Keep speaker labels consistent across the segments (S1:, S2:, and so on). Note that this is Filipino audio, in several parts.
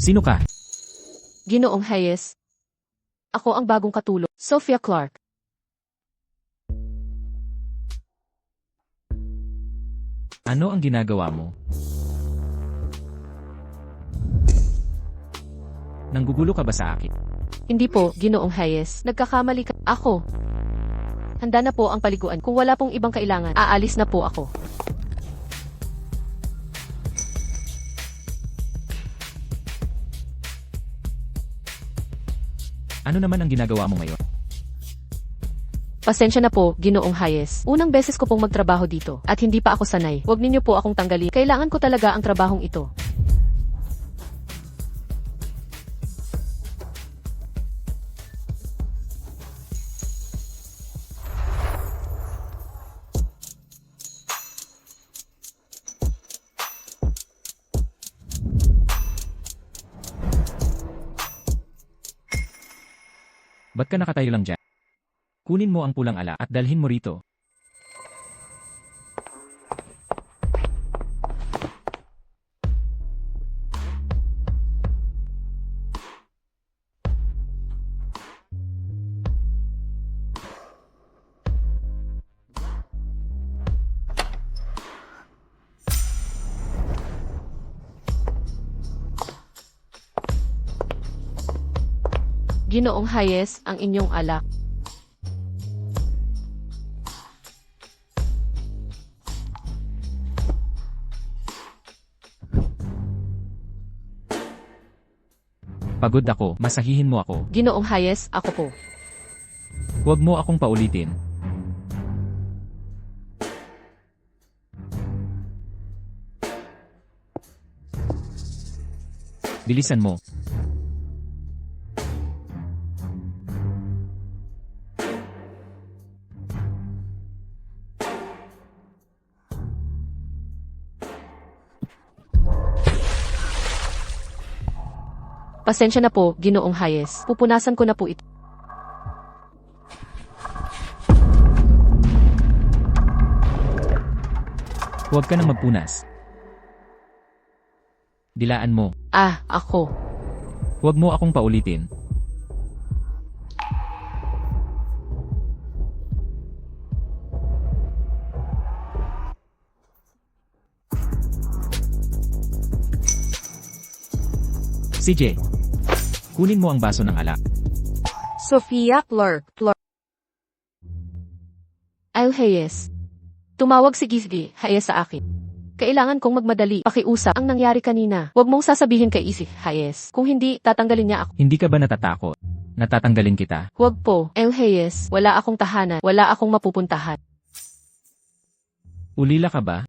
S1: Sino ka?
S2: Ginoong Hayes. Ako ang bagong katulong, Sophia Clark.
S1: Ano ang ginagawa mo? Nanggugulo ka ba sa akin?
S2: Hindi po, Ginoong Hayes. Nagkakamali ka. Ako. Handa na po ang paliguan. Kung wala pong ibang kailangan, aalis na po ako.
S1: Ano naman ang ginagawa mo ngayon?
S2: Pasensya na po, Ginoong Hayes. Unang beses ko pong magtrabaho dito, at hindi pa ako sanay. Huwag ninyo po akong tanggalin. Kailangan ko talaga ang trabahong ito.
S1: Ba't ka nakatayo lang dyan? Kunin mo ang pulang ala at dalhin mo rito.
S2: Ginoong Hayes, ang inyong alak.
S1: Pagod ako, masahihin mo ako.
S2: Ginoong Hayes, ako po.
S1: Huwag mo akong paulitin. Bilisan mo.
S2: Pasensya na po, Ginoong Hayes. Pupunasan ko na po ito.
S1: Huwag ka nang magpunas. Dilaan mo.
S2: Ako.
S1: Huwag mo akong paulitin. CJ, kunin mo ang baso ng alak.
S2: Sophia Clark. Hayes. Tumawag si Gizli, Hayes sa akin. Kailangan kong magmadali, pakiusap ang nangyari kanina. Huwag mong sasabihin kay Hayes. Kung hindi, tatanggalin niya ako.
S1: Hindi ka ba natatakot? Natatanggalin kita.
S2: Huwag po, Hayes. Wala akong tahanan, wala akong mapupuntahan.
S1: Ulila ka ba?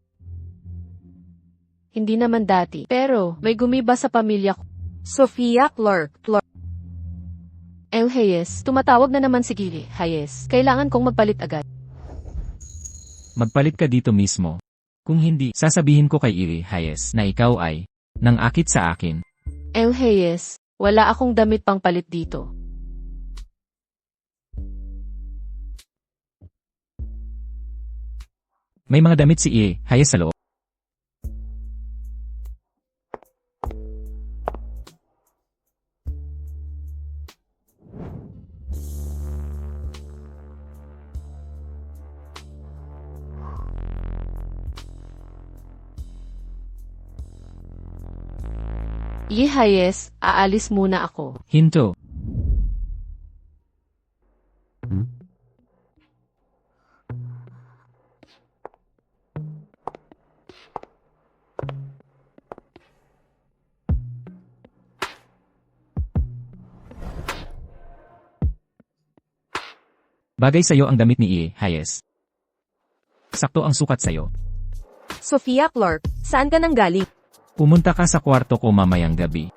S2: Hindi naman dati, pero may gumiba sa pamilya ko. Sophia Clark. Hayes, tumatawag na naman si Gizli, Hayes. Kailangan kong magpalit agad.
S1: Magpalit ka dito mismo. Kung hindi, sasabihin ko kay Hayes na ikaw ay nangakit sa akin.
S2: Hayes, wala akong damit pang palit dito.
S1: May mga damit si Hayes sa loob.
S2: Hayes, aalis muna ako.
S1: Hinto. Bagay sa'yo ang damit ni Hayes. Sakto ang sukat sa'yo.
S2: Sophia Clark, saan ka nang galing?
S1: Pumunta ka sa kwarto ko mamayang gabi.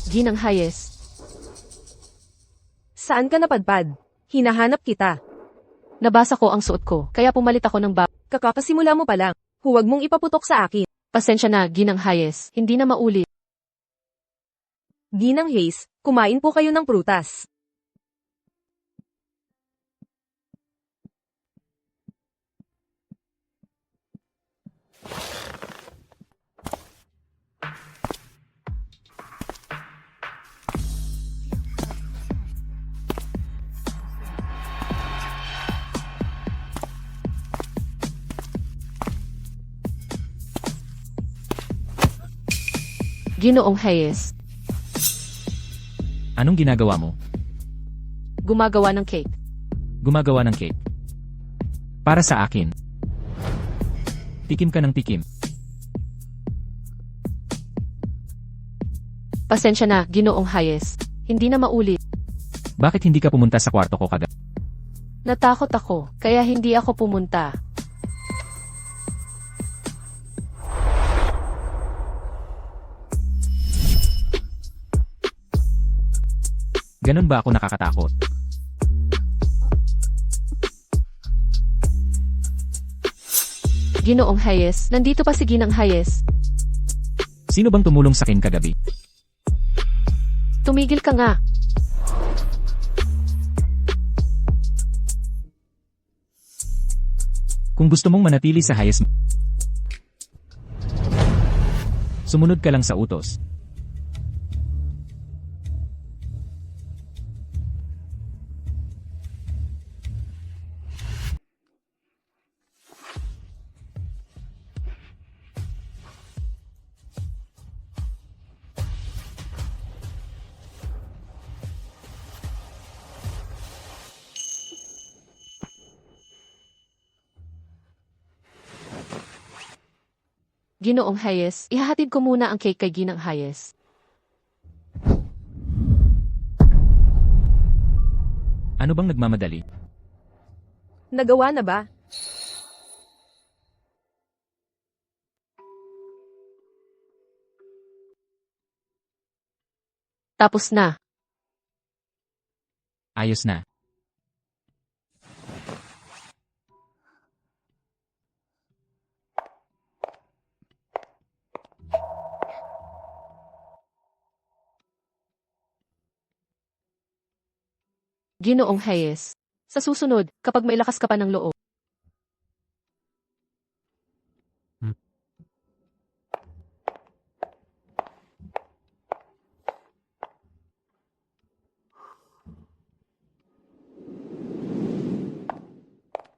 S2: Ginang Hayes.
S3: Saan ka napadpad? Hinahanap kita.
S2: Nabasa ko ang suot ko, kaya pumalit ako ng bag.
S3: Kakasimula mo pa lang. Huwag mong ipaputok sa akin.
S2: Pasensya na, Ginang Hayes. Hindi na maulit.
S3: Ginang Hayes, kumain po kayo ng prutas.
S2: Ginoong Hayes.
S1: Anong ginagawa mo?
S2: Gumagawa ng cake.
S1: Gumagawa ng cake. Para sa akin. Tikim ka ng tikim.
S2: Pasensya na, Ginoong Hayes. Hindi na maulit.
S1: Bakit hindi ka pumunta sa kwarto ko kagabi?
S2: Natakot ako, kaya hindi ako pumunta.
S1: Ganun ba ako nakakatakot?
S2: Ginoong Hayes, nandito pa si Ginang Hayes.
S1: Sino bang tumulong sa akin kagabi?
S2: Tumigil ka nga.
S1: Kung gusto mong manatili sa Hayes, sumunod ka lang sa utos.
S2: Ginoong Hayes, ihahatid ko muna ang cake kay Ginang Hayes.
S1: Ano bang nagmamadali?
S3: Nagawa na ba?
S2: Tapos na.
S1: Ayos na.
S2: Ginoong Hayes. Sa susunod, kapag may lakas ka pa ng loob.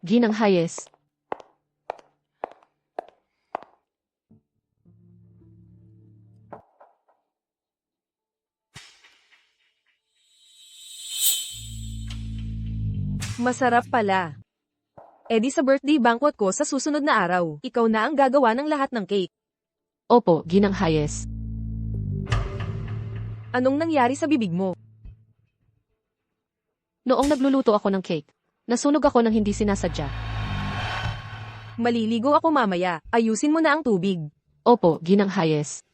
S2: Ginang Hayes.
S3: Masarap pala. E di sa birthday banquet ko sa susunod na araw, ikaw na ang gagawa ng lahat ng cake.
S2: Opo, Ginang Hayes.
S3: Anong nangyari sa bibig mo?
S2: Noong nagluluto ako ng cake, nasunog ako ng hindi sinasadya.
S3: Maliligo ako mamaya, ayusin mo na ang tubig.
S2: Opo, Ginang Hayes.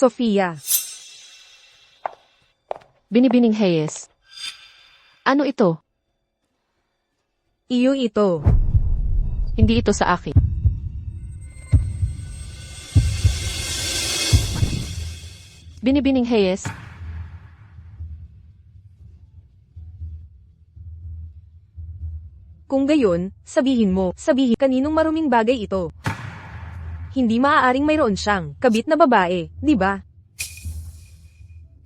S3: Sofia.
S2: Binibining Hayes. Ano ito?
S3: Iyo ito.
S2: Hindi ito sa akin. Binibining Hayes.
S3: Kung gayon, sabihin kaninong maruming bagay ito. Hindi maaaring mayroon siyang kabit na babae, di ba?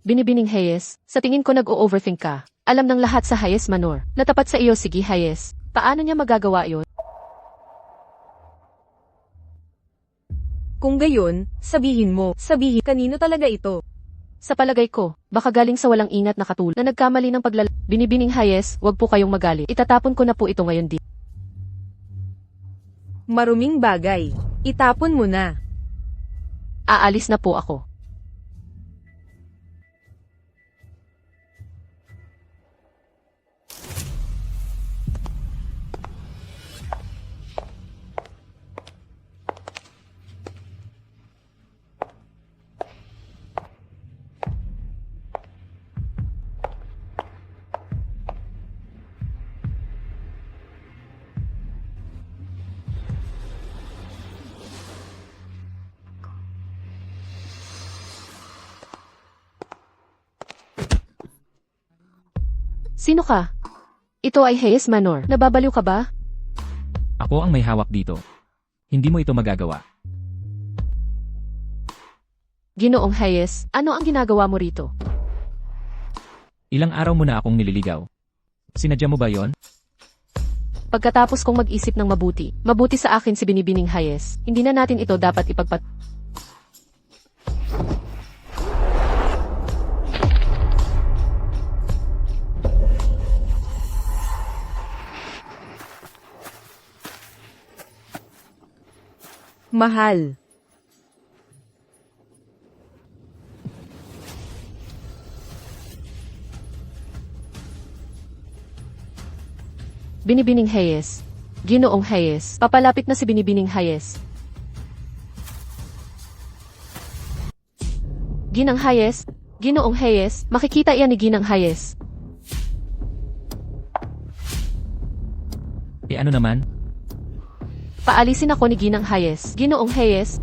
S2: Binibining Hayes, sa tingin ko nag-o-overthink ka. Alam ng lahat sa Hayes Manor, na tapat sa iyo si Hayes. Paano niya magagawa yon?
S3: Kung gayon, sabihin mo, sabihin kanino talaga ito.
S2: Sa palagay ko, baka galing sa walang ingat na katul na nagkamali ng Binibining Hayes, wag po kayong magalit. Itatapon ko na po ito ngayon di.
S3: Maruming bagay. Itapon mo na.
S2: Aalis na po ako. Sino ka? Ito ay Hayes Manor. Nababaliw ka ba?
S1: Ako ang may hawak dito. Hindi mo ito magagawa.
S2: Ginoong Hayes, ano ang ginagawa mo rito?
S1: Ilang araw mo na akong nililigaw. Sinadya mo ba yon?
S2: Pagkatapos kong mag-isip ng mabuti sa akin si Binibining Hayes, hindi na natin ito dapat
S3: Mahal.
S2: Binibining Hayes. Ginoong Hayes. Papalapit na si Binibining Hayes. Ginang Hayes. Ginoong Hayes. Makikita iyan ni Ginang Hayes.
S1: Ano naman?
S2: Paalisin ako ni Ginang Hayes. Ginoong Hayes.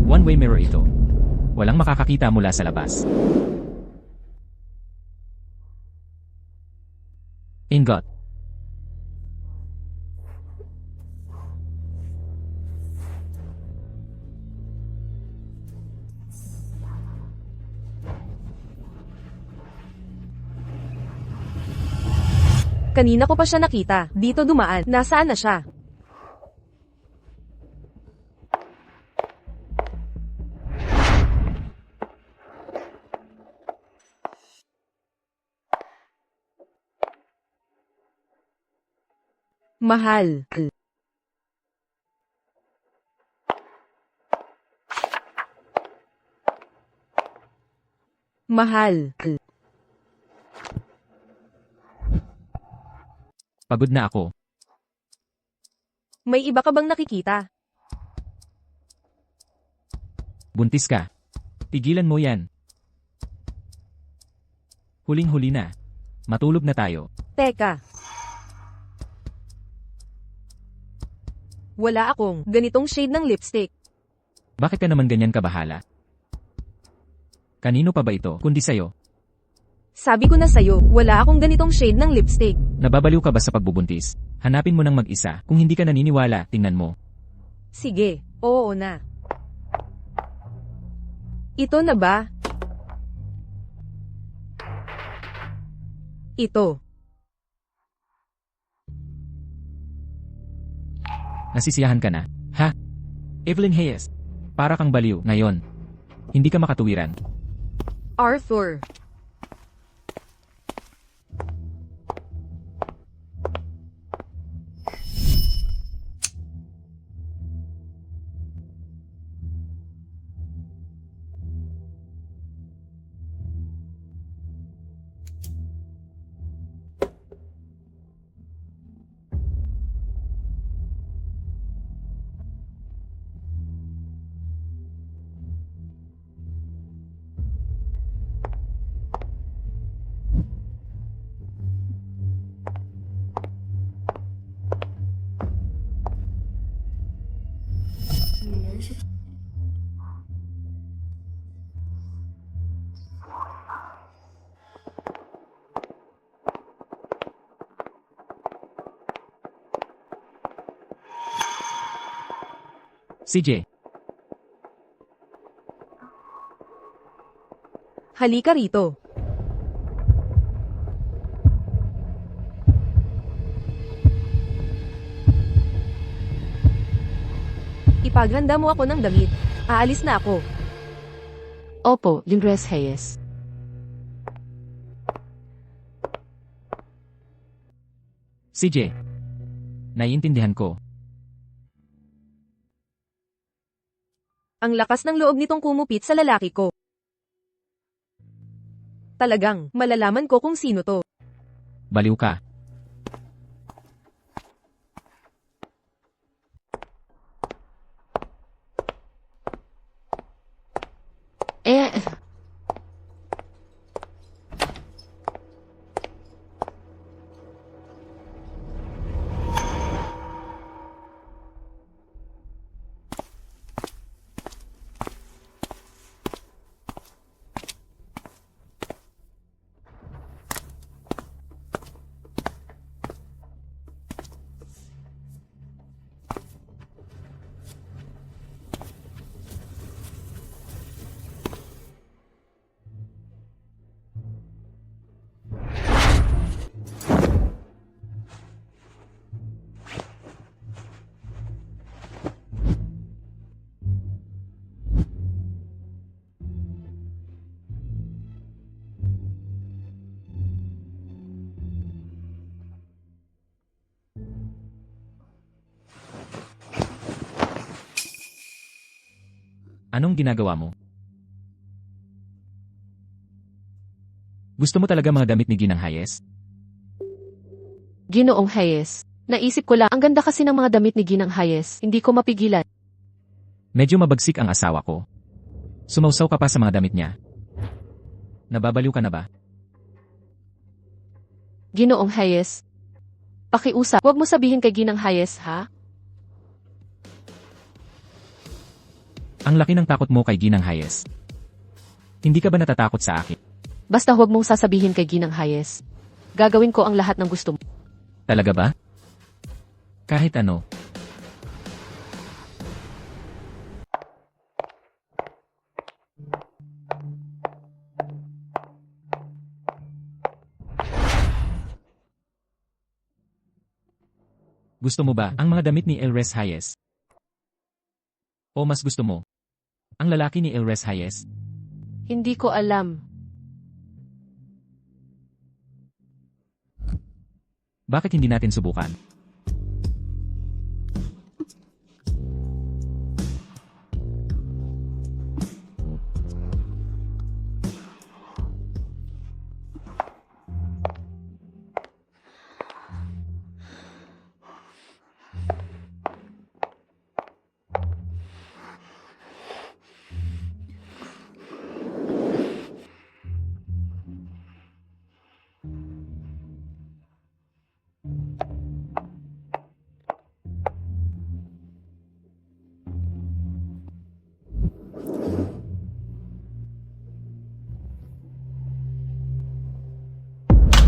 S1: One-way mirror ito. Walang makakakita mula sa labas. Ingot.
S3: Kanina ko pa siya nakita. Dito dumaan. Nasaan na siya? Mahal. Mahal.
S1: Pagod na ako.
S3: May iba ka bang nakikita?
S1: Buntis ka. Tigilan mo yan. Huling-huli na. Matulog na tayo.
S3: Teka. Wala akong ganitong shade ng lipstick.
S1: Bakit ka naman ganyan kabahala? Kanino pa ba ito, kundi sayo?
S3: Sabi ko na sa'yo, wala akong ganitong shade ng lipstick.
S1: Nababaliw ka ba sa pagbubuntis? Hanapin mo ng mag-isa. Kung hindi ka naniniwala, tingnan mo.
S3: Sige, oo na. Ito na ba? Ito.
S1: Nasisiyahan ka na? Ha? Evelyn Hayes. Para kang baliw, ngayon. Hindi ka makatuwiran.
S3: Arthur.
S1: CJ.
S3: Halika rito. Ipaghanda mo ako ng damit. Aalis na ako.
S2: Opo, Lindres Hayes.
S1: CJ. Naiintindihan ko.
S3: Ang lakas ng loob nitong kumupit sa lalaki ko. Talagang, malalaman ko kung sino to.
S1: Baliw ka.
S2: Eh,
S1: Anong ginagawa mo? Gusto mo talaga mga damit ni Ginang Hayes?
S2: Ginoong Hayes. Naisip ko lang, ang ganda kasi ng mga damit ni Ginang Hayes. Hindi ko mapigilan.
S1: Medyo mabagsik ang asawa ko. Sumausaw ka pa sa mga damit niya. Nababaliw ka na ba?
S2: Ginoong Hayes. Pakiusap, huwag mo sabihin kay Ginang Hayes, ha?
S1: Ang laki ng takot mo kay Ginang Hayes. Hindi ka ba natatakot sa akin?
S2: Basta huwag mong sasabihin kay Ginang Hayes. Gagawin ko ang lahat ng gusto mo.
S1: Talaga ba? Kahit ano. Gusto mo ba ang mga damit ni Elres Hayes? O mas gusto mo ang lalaki ni Elres Hayes?
S2: Hindi ko alam.
S1: Bakit hindi natin subukan?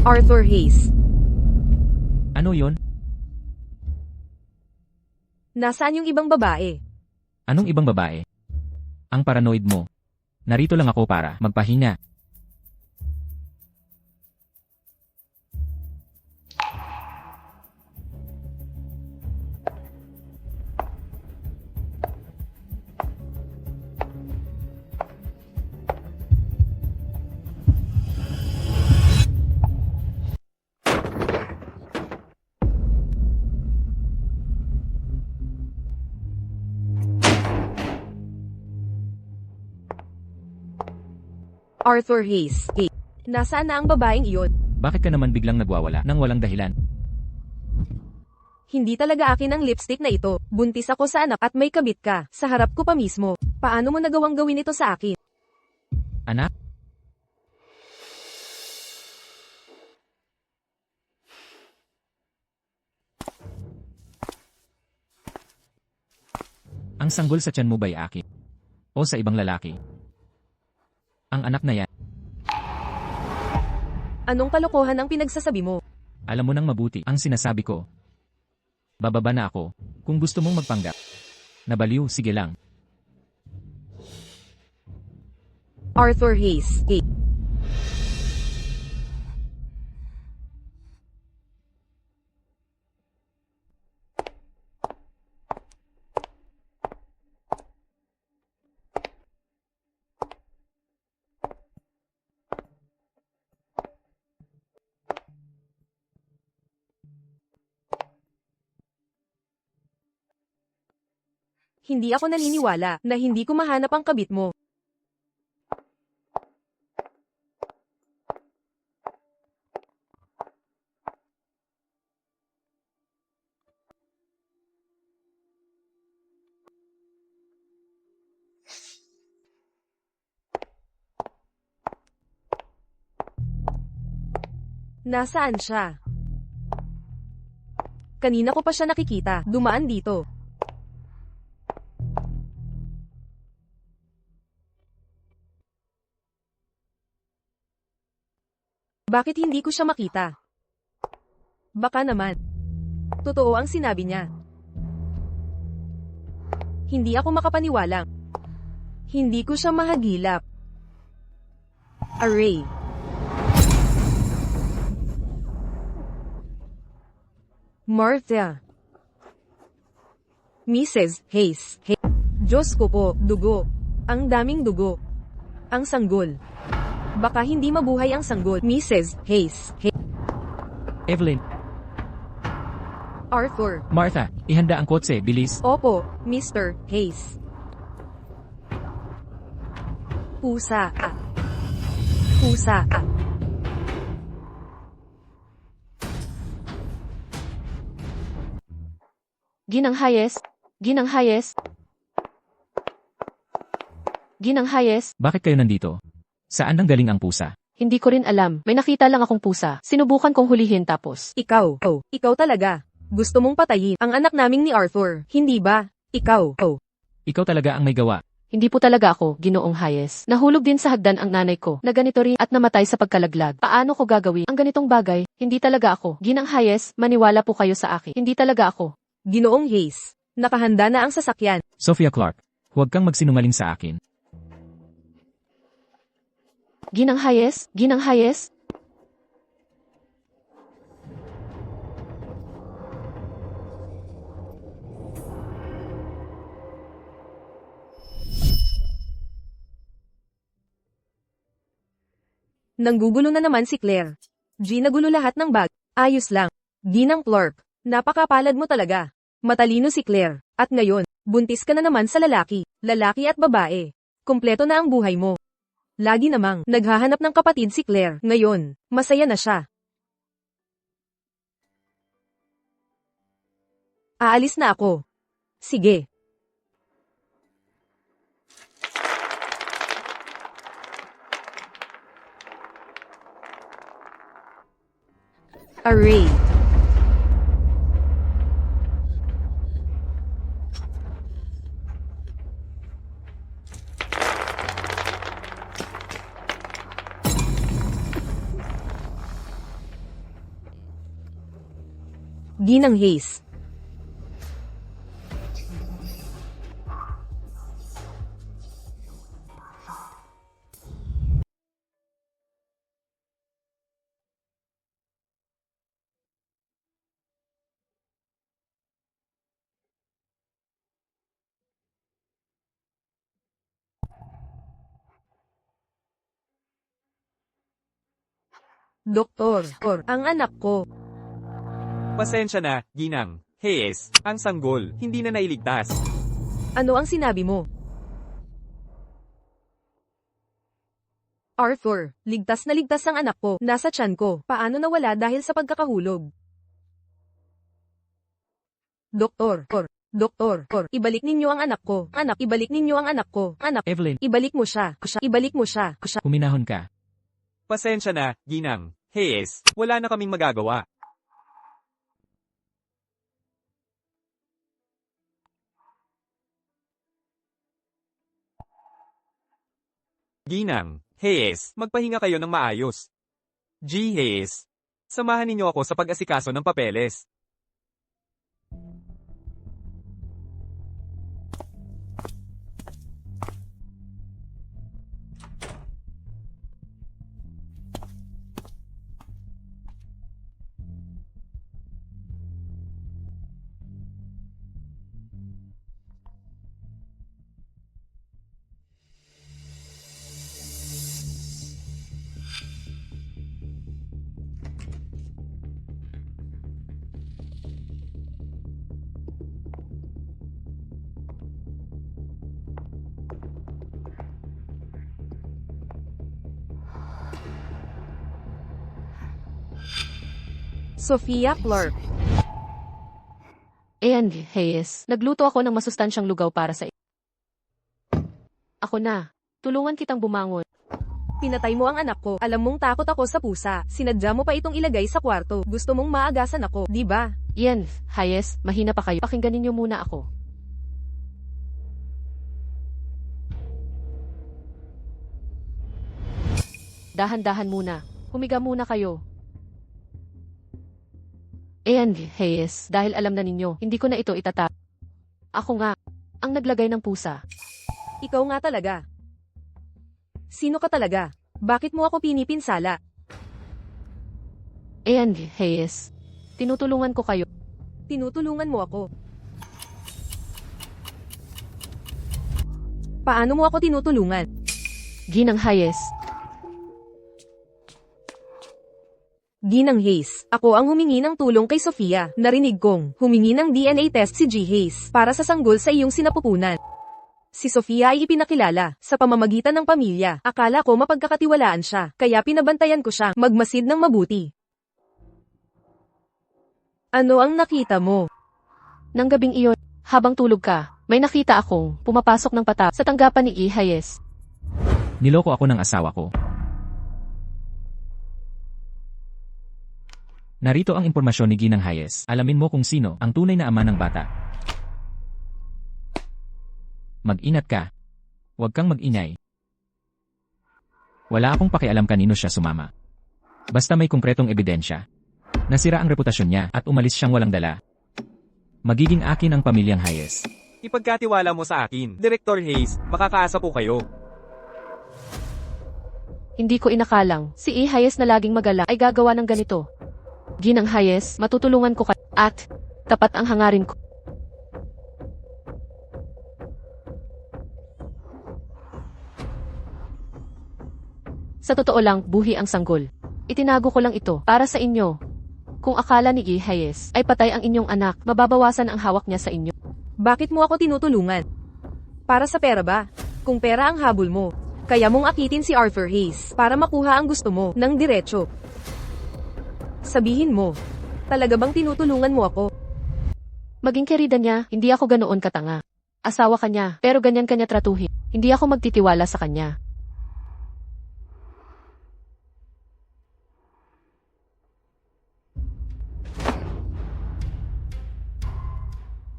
S3: Arthur Hayes.
S1: Ano yon?
S3: Nasaan yung ibang babae?
S1: Anong ibang babae? Ang paranoid mo. Narito lang ako para magpahinga.
S3: Arthur Hayes. Nasaan na ang babaeng iyon?
S1: Bakit ka naman biglang nagwawala nang walang dahilan?
S3: Hindi talaga akin ang lipstick na ito. Buntis ako sa anak at may kabit ka. Sa harap ko pa mismo. Paano mo nagawang gawin ito sa akin?
S1: Anak? Ang sanggol sa tiyan mo ba'y akin? O sa ibang lalaki? Ang anak na yan.
S3: Anong kalokohan ang pinagsasabi mo?
S1: Alam mo nang mabuti ang sinasabi ko. Bababa na ako. Kung gusto mong magpanggap. Nabaliw, sige lang.
S3: Arthur Hayes. Hindi ako naniniwala na hindi ko mahanap ang kabit mo. Nasaan siya? Kanina ko pa siya nakikita, dumaan dito. Bakit hindi ko siya makita? Baka naman. Totoo ang sinabi niya. Hindi ako makapaniwala. Hindi ko siya mahagilap. Array. Martha. Mrs. Hayes. Diyos ko po, dugo. Ang daming dugo. Ang sanggol. Baka hindi mabuhay ang sanggol. Mrs. Hayes.
S1: Evelyn,
S3: Arthur.
S1: Martha, ihanda ang kotse, bilis.
S3: Opo, Mr. Hayes. Pusa. Pusa.
S2: Ginang Hayes. Ginang Hayes. Ginang Hayes.
S1: Bakit kayo nandito? Saan nang galing ang pusa?
S2: Hindi ko rin alam. May nakita lang akong pusa. Sinubukan kong hulihin tapos.
S3: Ikaw talaga. Gusto mong patayin ang anak naming ni Arthur, hindi ba? Ikaw.
S1: Ikaw talaga ang may gawa.
S2: Hindi po talaga ako, Ginoong Hayes. Nahulog din sa hagdan ang nanay ko, na ganito rin at namatay sa pagkalaglag. Paano ko gagawin ang ganitong bagay? Hindi talaga ako. Ginang Hayes, maniwala po kayo sa akin. Hindi talaga ako.
S3: Ginoong Hayes, nakahanda na ang sasakyan.
S1: Sophia Clark, huwag kang magsinungaling sa akin.
S2: Ginang Hayes? Ginang Hayes?
S3: Nanggugulo na naman si Claire. G, nagulo lahat ng bag. Ayos lang. Ginang Clark, napakapalad mo talaga. Matalino si Claire. At ngayon, buntis ka na naman sa lalaki. Lalaki at babae. Kumpleto na ang buhay mo. Lagi namang naghahanap ng kapatid si Claire. Ngayon, masaya na siya. Aalis na ako. Sige. Array. Ginang Hayes. Doktor, ang anak ko.
S4: Pasensya na, Ginang. Hayes, ang sanggol, hindi na nailigtas.
S3: Ano ang sinabi mo? Arthur, ligtas na ligtas ang anak ko. Nasa tiyan ko. Paano nawala dahil sa pagkakahulog? Doktor, ibalik ninyo ang anak ko. Anak, ibalik ninyo ang anak ko. Anak,
S1: Evelyn,
S3: ibalik mo siya. Ibalik mo siya.
S1: huminahon ka.
S4: Pasensya na, Ginang. Hayes, wala na kaming magagawa. Ginang, Hayes, magpahinga kayo ng maayos. G. Hayes, samahan ninyo ako sa pag-asikaso ng papeles.
S3: Sofia Clark.
S2: Ayan, Hayes. Nagluto ako ng masustansyang lugaw para sa Ako na. Tulungan kitang bumangon.
S3: Pinatay mo ang anak ko. Alam mong takot ako sa pusa. Sinadya mo pa itong ilagay sa kwarto. Gusto mong maagasan ako, di ba?
S2: Ian, Hayes, mahina pa kayo. Pakinggan ninyo muna ako. Dahan-dahan muna. Humiga muna kayo. Ayan, Hayes, dahil alam na ninyo, hindi ko na ito itatap. Ako nga, ang naglagay ng pusa.
S3: Ikaw nga talaga. Sino ka talaga? Bakit mo ako pinipinsala?
S2: Ayan, Hayes. Tinutulungan ko kayo.
S3: Tinutulungan mo ako. Paano mo ako tinutulungan?
S2: Ginang Hayes.
S3: Ginang Hayes, ako ang humingi ng tulong kay Sofia. Narinig kong humingi ng DNA test si G. Hayes para sa sanggol sa iyong sinapupunan. Si Sofia ay ipinakilala sa pamamagitan ng pamilya. Akala ko mapagkakatiwalaan siya, kaya pinabantayan ko siya magmasid ng mabuti. Ano ang nakita mo?
S2: Nang gabing iyon, habang tulog ka, may nakita akong pumapasok ng patap sa tanggapan ni E. Hayes.
S1: Niloko ako ng asawa ko. Narito ang impormasyon ni Ginang Hayes. Alamin mo kung sino ang tunay na ama ng bata. Mag-ingat ka. Huwag kang mag-ingay. Wala akong pakialam kanino siya sumama. Basta may konkretong ebidensya. Nasira ang reputasyon niya at umalis siyang walang dala. Magiging akin ang pamilyang Hayes.
S4: Ipagkatiwala mo sa akin. Director Hayes, makakaasa po kayo.
S2: Hindi ko inakalang si E. Hayes na laging magala ay gagawa ng ganito. Ginang Hayes, matutulungan ko at tapat ang hangarin ko. Sa totoo lang, buhi ang sanggol. Itinago ko lang ito para sa inyo. Kung akala ni E. Hayes ay patay ang inyong anak, mababawasan ang hawak niya sa inyo.
S3: Bakit mo ako tinutulungan? Para sa pera ba? Kung pera ang habol mo, kaya mong akitin si Arthur Hayes para makuha ang gusto mo ng diretso. Sabihin mo, talaga bang tinutulungan mo ako?
S2: Maging kerida niya, hindi ako ganoon katanga. Asawa ka niya, pero ganyan kanya tratuhin. Hindi ako magtitiwala sa kanya.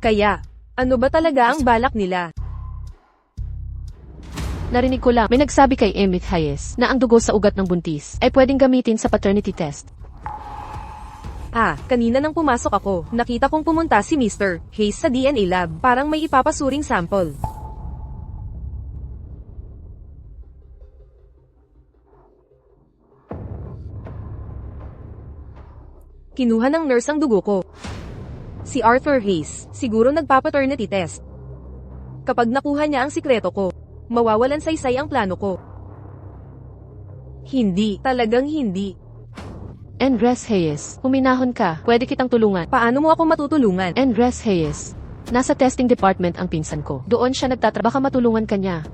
S3: Kaya, ano ba talaga ang balak nila?
S2: Narinig ko lang, may nagsabi kay Emmett Hayes na ang dugo sa ugat ng buntis ay pwedeng gamitin sa paternity test.
S3: Kanina nang pumasok ako, nakita kong pumunta si Mr. Hayes sa DNA lab, parang may ipapasuring sample. Kinuha ng nurse ang dugo ko. Si Arthur Hayes, siguro nagpa-paternity test. Kapag nakuha niya ang sikreto ko, mawawalan saysay ang plano ko. Hindi, talagang hindi.
S2: Andres Hayes, huminahon ka, pwede kitang tulungan.
S3: Paano mo ako matutulungan?
S2: Andres Hayes, nasa testing department ang pinsan ko. Doon siya nagtatrabaho, baka matulungan ka niya.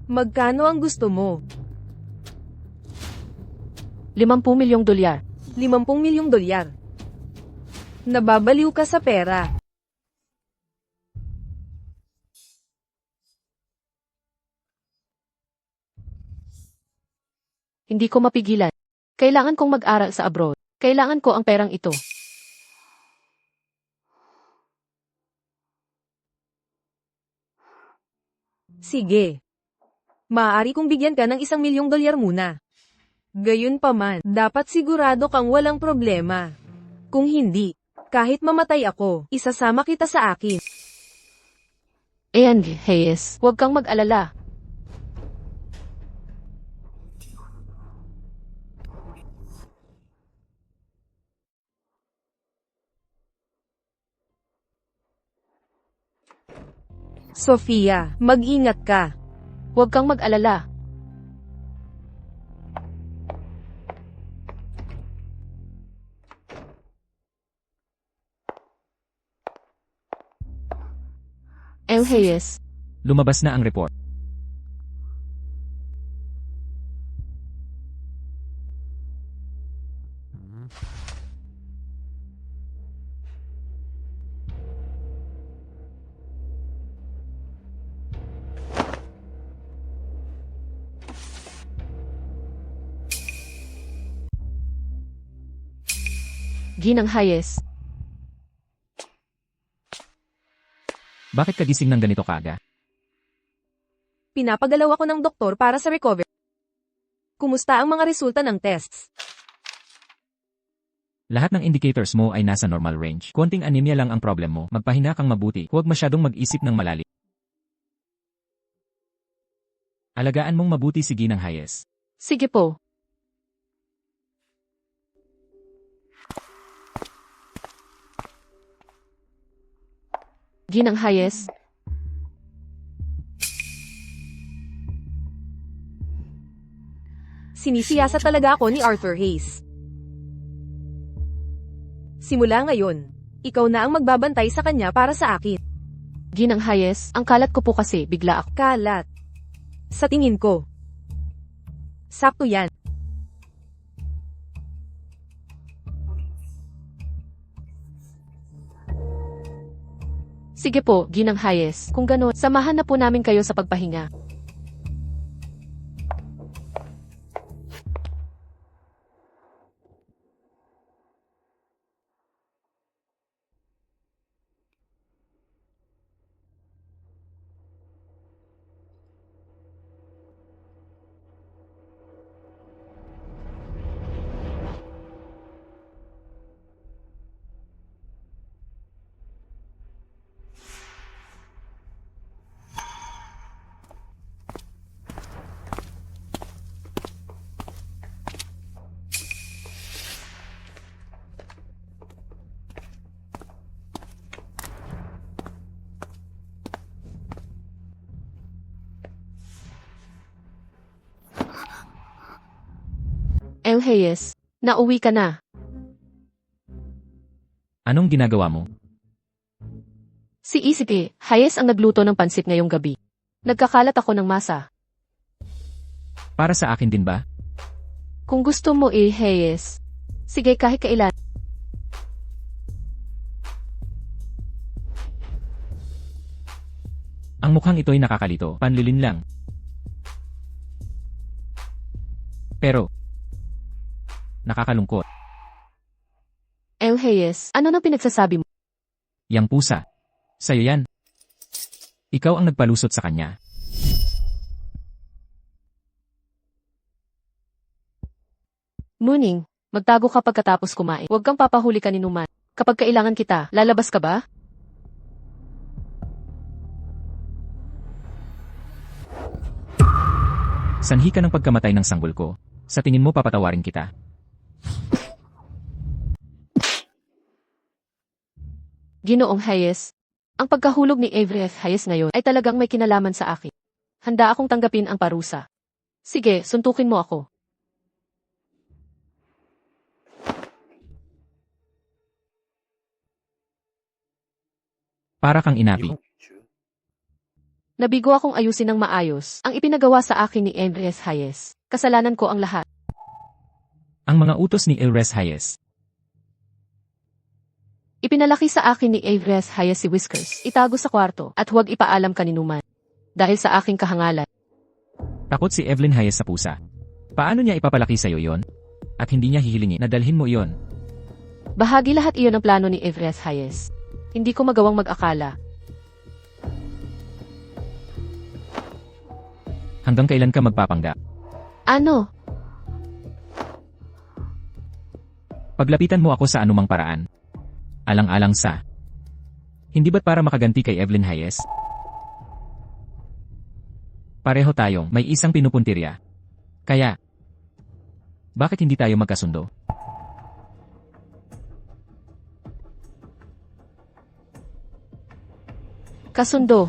S3: Magkano ang gusto mo?
S2: 50 milyong dolyar.
S3: 50 milyong dolyar. Nababaliw ka sa pera.
S2: Hindi ko mapigilan. Kailangan kong mag-aral sa abroad. Kailangan ko ang perang ito.
S3: Sige. Maaari kong bigyan ka ng 1 milyong dolyar muna. Gayunpaman, dapat sigurado kang walang problema. Kung hindi, kahit mamatay ako, isasama kita sa akin.
S2: Ayan, Hayes, huwag kang mag-alala.
S3: Sofia, mag-ingat ka.
S2: Huwag kang mag-alala. El Hayes,
S1: Lumabas na ang report.
S2: Ginang Hayes.
S1: Bakit ka gising ng ganito kaga?
S3: Pinapagalaw ako ng doktor para sa recovery. Kumusta ang mga resulta ng tests?
S1: Lahat ng indicators mo ay nasa normal range. Konting anemia lang ang problem mo. Magpahinga kang mabuti. Huwag masyadong mag-isip ng malalim. Alagaan mong mabuti si Ginang Hayes.
S2: Sige po. Ginang Hayes.
S3: Sinisiyasa talaga ako ni Arthur Hayes. Simula ngayon, ikaw na ang magbabantay sa kanya para sa akin.
S2: Ginang Hayes, ang kalat ko po kasi bigla ako.
S3: Kalat. Sa tingin ko. Sakto yan.
S2: Sige po, Ginang Hayes. Kung gano'n, samahan na po namin kayo sa pagpahinga. El Hayes, nauwi ka na.
S1: Anong ginagawa mo?
S2: Si Isip Hayes ang nagluto ng pansit ngayong gabi. Nagkakalat ako ng masa.
S1: Para sa akin din ba?
S2: Kung gusto mo Hayes. Sige kahit kailan.
S1: Ang mukhang ito'y nakakalito, panlilin lang. Pero, nakakalungkot.
S2: El Hayes, ano nang pinagsasabi mo?
S1: Yang pusa. Sa'yo yan. Ikaw ang nagpalusot sa kanya.
S2: Muning, magtago ka pagkatapos kumain. Huwag kang papahuli kaninuman. Kapag kailangan kita, lalabas ka ba?
S1: Sanhi ka ng pagkamatay ng sanggol ko. Sa tingin mo papatawarin kita.
S2: Ginoong Hayes, ang pagkahulog ni Avery F. Hayes ngayon ay talagang may kinalaman sa akin. Handa akong tanggapin ang parusa. Sige, suntukin mo ako.
S1: Para kang inapi.
S2: Nabigo akong ayusin ng maayos ang ipinagawa sa akin ni Avery F. Hayes. Kasalanan ko ang lahat.
S1: Ang mga utos ni Elres Hayes.
S2: Ipinalaki sa akin ni Avery F. Hayes si Whiskers. Itago sa kwarto at huwag ipaalam kaninuman. Dahil sa aking kahangalan.
S1: Takot si Evelyn Hayes sa pusa. Paano niya ipapalaki sa'yo yon? At hindi niya hihilingin na dalhin mo iyon.
S2: Bahagi lahat iyon ng plano ni Avery F. Hayes. Hindi ko magawang mag-akala.
S1: Hanggang kailan ka magpapanggap?
S2: Ano?
S1: Paglapitan mo ako sa anumang paraan. Alang-alang sa. Hindi ba't para makaganti kay Evelyn Hayes? Pareho tayong may isang pinupuntirya. Kaya, bakit hindi tayo magkasundo?
S2: Kasundo.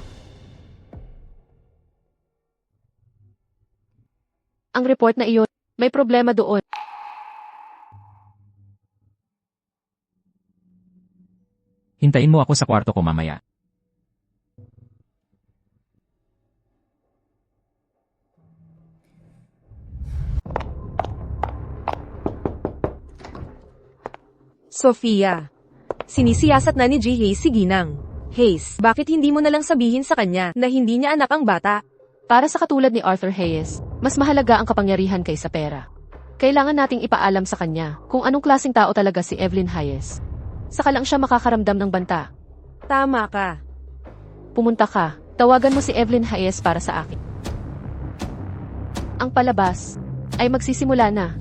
S2: Ang report na iyon, may problema doon.
S1: Hintayin mo ako sa kwarto ko mamaya.
S3: Sofia. Sinisiyasat na ni G. Hayes si Ginang. Hayes, bakit hindi mo nalang sabihin sa kanya na hindi niya anak ang bata?
S2: Para sa katulad ni Arthur Hayes, mas mahalaga ang kapangyarihan kaysa pera. Kailangan nating ipaalam sa kanya kung anong klaseng tao talaga si Evelyn Hayes. Saka lang siya makakaramdam ng banta.
S3: Tama ka.
S2: Pumunta ka. Tawagan mo si Evelyn Hayes para sa akin. Ang palabas ay magsisimula na.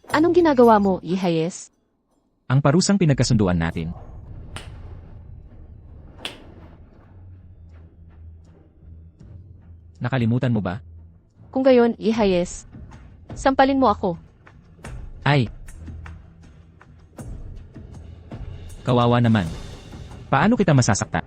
S2: Anong ginagawa mo, E. Hayes?
S1: Ang parusang pinagkasunduan natin. Nakalimutan mo ba?
S2: Kung gayon, E. Hayes, sampalin mo ako.
S1: Ay! Kawawa naman. Paano kita masasakta?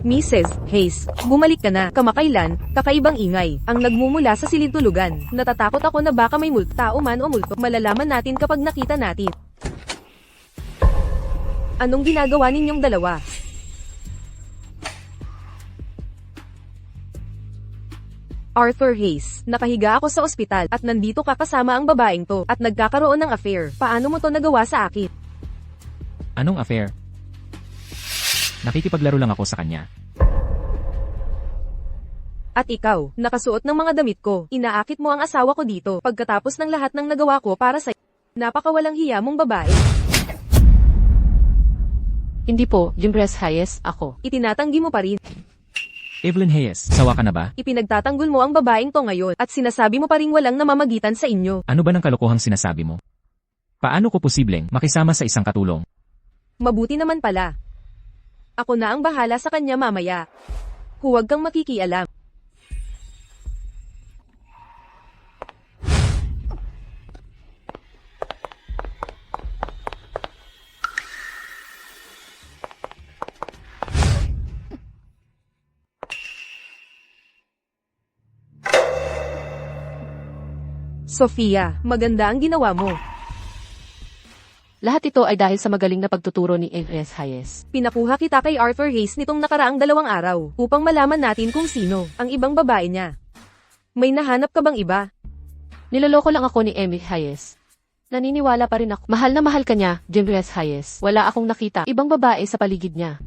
S3: Mrs. Hayes, bumalik ka na. Kamakailan, kakaibang ingay, ang nagmumula sa silid-tulugan. Natatakot ako na baka may multa o man o multo. Malalaman natin kapag nakita natin. Anong ginagawa ninyong dalawa? Arthur Hayes, nakahiga ako sa ospital at nandito ka kasama ang babaeng to at nagkakaroon ng affair. Paano mo to nagawa sa akin?
S1: Anong affair? Nakikipaglaro lang ako sa kanya.
S3: At ikaw, nakasuot ng mga damit ko, inaakit mo ang asawa ko dito, pagkatapos ng lahat ng nagawa ko para sa napakawalang hiya mong babae.
S2: Hindi po, Jimres Hayes, ako.
S3: Itinatanggi mo pa rin.
S1: Evelyn Hayes, sawa ka na ba?
S3: Ipinagtatanggol mo ang babaeng to ngayon, at sinasabi mo pa rin walang namamagitan sa inyo.
S1: Ano ba ng kalokohang sinasabi mo? Paano ko posibleng makisama sa isang katulong?
S3: Mabuti naman pala. Ako na ang bahala sa kanya mamaya. Huwag kang makikialam. Sofia, maganda ang ginawa mo.
S2: Lahat ito ay dahil sa magaling na pagtuturo ni E.S. Hayes.
S3: Pinakuha kita kay Arthur Hayes nitong nakaraang 2 araw, upang malaman natin kung sino ang ibang babae niya. May nahanap ka bang iba?
S2: Niloloko lang ako ni Emmy Hayes. Naniniwala pa rin ako. Mahal na mahal ka niya, Jimres Hayes. Wala akong nakita ibang babae sa paligid niya.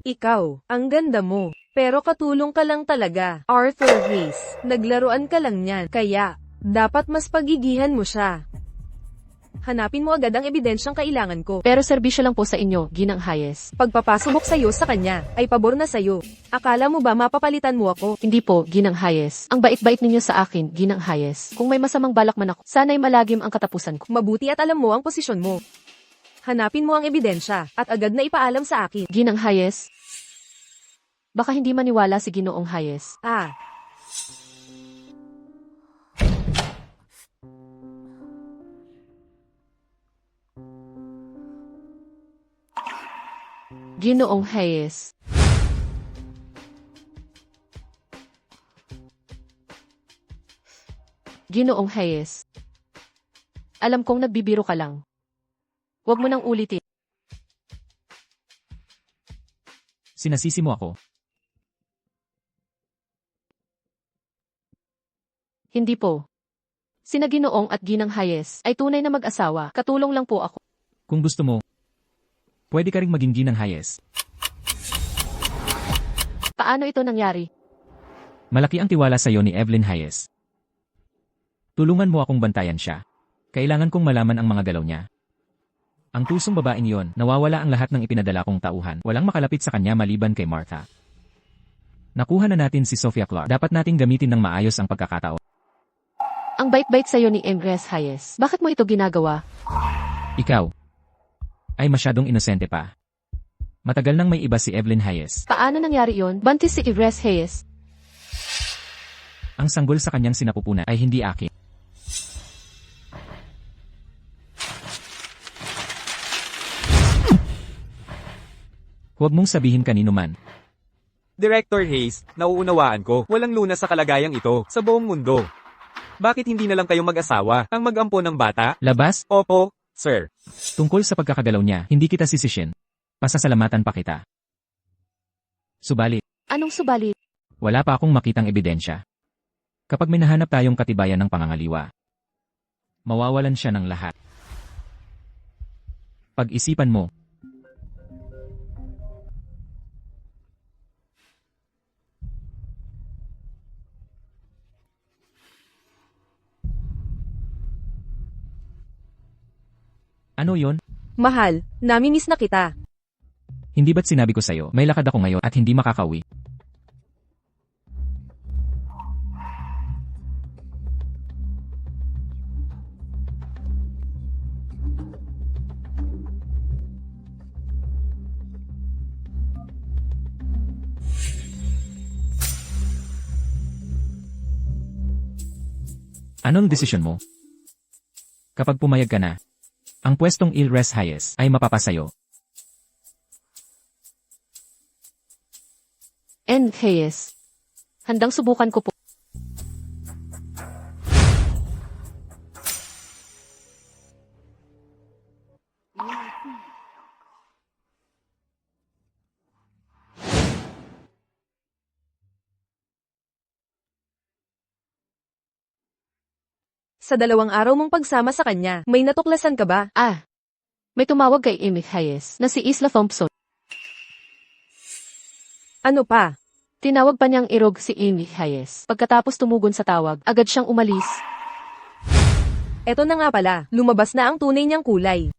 S3: Ikaw, ang ganda mo. Pero katulong ka lang talaga, Arthur Hayes. Naglaruan ka lang niyan, kaya dapat mas pagigihan mo siya. Hanapin mo agad ang ebidensyang kailangan ko.
S2: Pero serbisyo lang po sa inyo, Ginang Hayes.
S3: Pagpapasubok sa'yo sa kanya, ay pabor na sa'yo. Akala mo ba mapapalitan mo ako?
S2: Hindi po, Ginang Hayes. Ang bait-bait ninyo sa akin, Ginang Hayes. Kung may masamang balak man ako, sana'y malagim ang katapusan ko.
S3: Mabuti at alam mo ang posisyon mo. Hanapin mo ang ebidensya, at agad na ipaalam sa akin.
S2: Ginang Hayes. Baka hindi maniwala si Ginoong Hayes.
S3: Ah,
S2: Ginoong Hayes. Ginoong Hayes. Alam kong nagbibiro ka lang. Huwag mo nang ulitin.
S1: Sinasisi mo ako.
S2: Hindi po. Sina Ginoong at Ginang Hayes ay tunay na mag-asawa. Katulong lang po ako.
S1: Kung gusto mo, pwede ka ring maging Ginang Hayes.
S2: Paano ito nangyari?
S1: Malaki ang tiwala sa iyo ni Evelyn Hayes. Tulungan mo akong bantayan siya. Kailangan kong malaman ang mga galaw niya. Ang tusong babaeng yon, nawawala ang lahat ng ipinadala kong tauhan. Walang makalapit sa kanya maliban kay Martha. Nakuha na natin si Sophia Clark. Dapat nating gamitin ng maayos ang pagkakataon.
S2: Ang bait-bait sa'yo ni Emres Hayes. Bakit mo ito ginagawa?
S1: Ikaw ay masyadong inosente pa. Matagal nang may iba si Evelyn Hayes.
S2: Paano nangyari yon? Buntis si Ivres Hayes.
S1: Ang sanggol sa kanyang sinapupunan ay hindi akin. Huwag mong sabihin kanino man.
S4: Director Hayes, nauunawaan ko, walang lunas sa kalagayang ito, sa buong mundo. Bakit hindi na lang kayo mag-asawa, ang mag-ampo ng bata?
S1: Labas,
S4: Opo, sir.
S1: tungkol sa pagkakagalaw niya, hindi kita sisishin. Pasasalamatan pa kita. Subalit,
S2: Anong subalit?
S1: wala pa akong makitang ebidensya. Kapag may nahanap tayong katibayan ng pangangaliwa, mawawalan siya ng lahat. Pag-isipan mo. Ano yon?
S3: Mahal, namimiss na kita.
S1: Hindi ba't sinabi ko sa'yo, may lakad ako ngayon at hindi makakauwi? Anong desisyon mo? Kapag pumayag ka na, ang pwestong Ilres Hayes ay mapapasayo.
S2: And Hayes. Handang subukan ko po.
S3: Sa 2 araw mong pagsama sa kanya, may natuklasan ka ba?
S2: May tumawag kay Amy Hayes na si Isla Thompson.
S3: Ano pa?
S2: Tinawag pa niyang irog si Amy Hayes. Pagkatapos tumugon sa tawag, agad siyang umalis.
S3: Eto na nga pala, lumabas na ang tunay niyang kulay.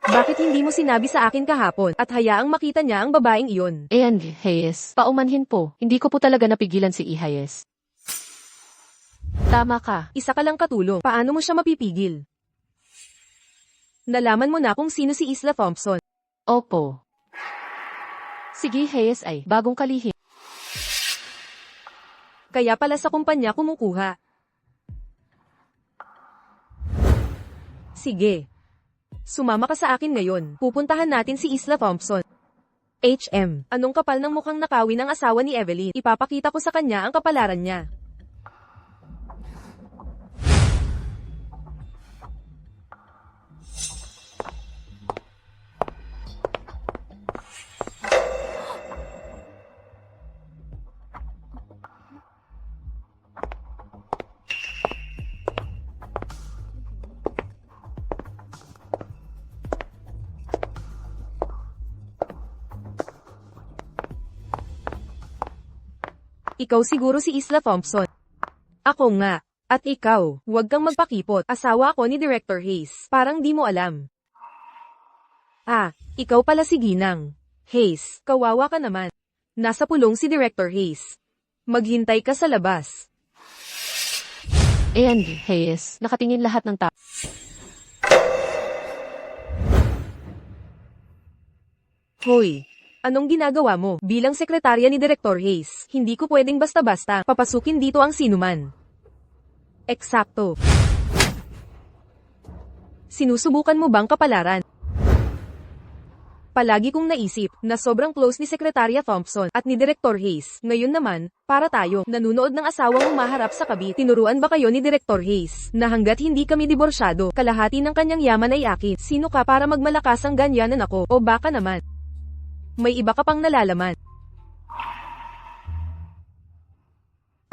S3: Bakit hindi mo sinabi sa akin kahapon at hayaang makita niya ang babaeng iyon?
S2: And Hayes, paumanhin po. Hindi ko po talaga napigilan si E. Hayes. Tama ka.
S3: Isa ka lang katulong, paano mo siya mapipigil? Nalaman mo na kung sino si Isla Thompson.
S2: Opo. Sige, Hayes ay bagong kalihim.
S3: Kaya pala sa kumpanya kumukuha. Sige. Sumama ka sa akin ngayon. Pupuntahan natin si Isla Thompson. HM, anong kapal ng mukhang nakawin ng asawa ni Evelyn? Ipapakita ko sa kanya ang kapalaran niya. Ikaw siguro si Isla Thompson. Ako nga. At ikaw, huwag kang magpakipot. Asawa ako ni Director Hayes. Parang di mo alam. Ikaw pala si Ginang. Hayes, kawawa ka naman. Nasa pulong si Director Hayes. Maghintay ka sa labas.
S2: And Hayes, nakatingin lahat ng tao.
S3: Hoy, anong ginagawa mo? Bilang sekretarya ni Director Hayes, hindi ko pwedeng basta-basta papasukin dito ang sinuman. Eksakto. Sinusubukan mo bang kapalaran? Palagi kong naisip na sobrang close ni Sekretarya Thompson at ni Director Hayes. Ngayon naman, para tayo, nanunood ng asawang umaharap sa kabit. Tinuruan ba kayo ni Director Hayes na hanggat hindi kami diborsyado, kalahati ng kanyang yaman ay akin? Sino ka para magmalakas ang ganyanan ako? O baka naman, may iba ka pang nalalaman.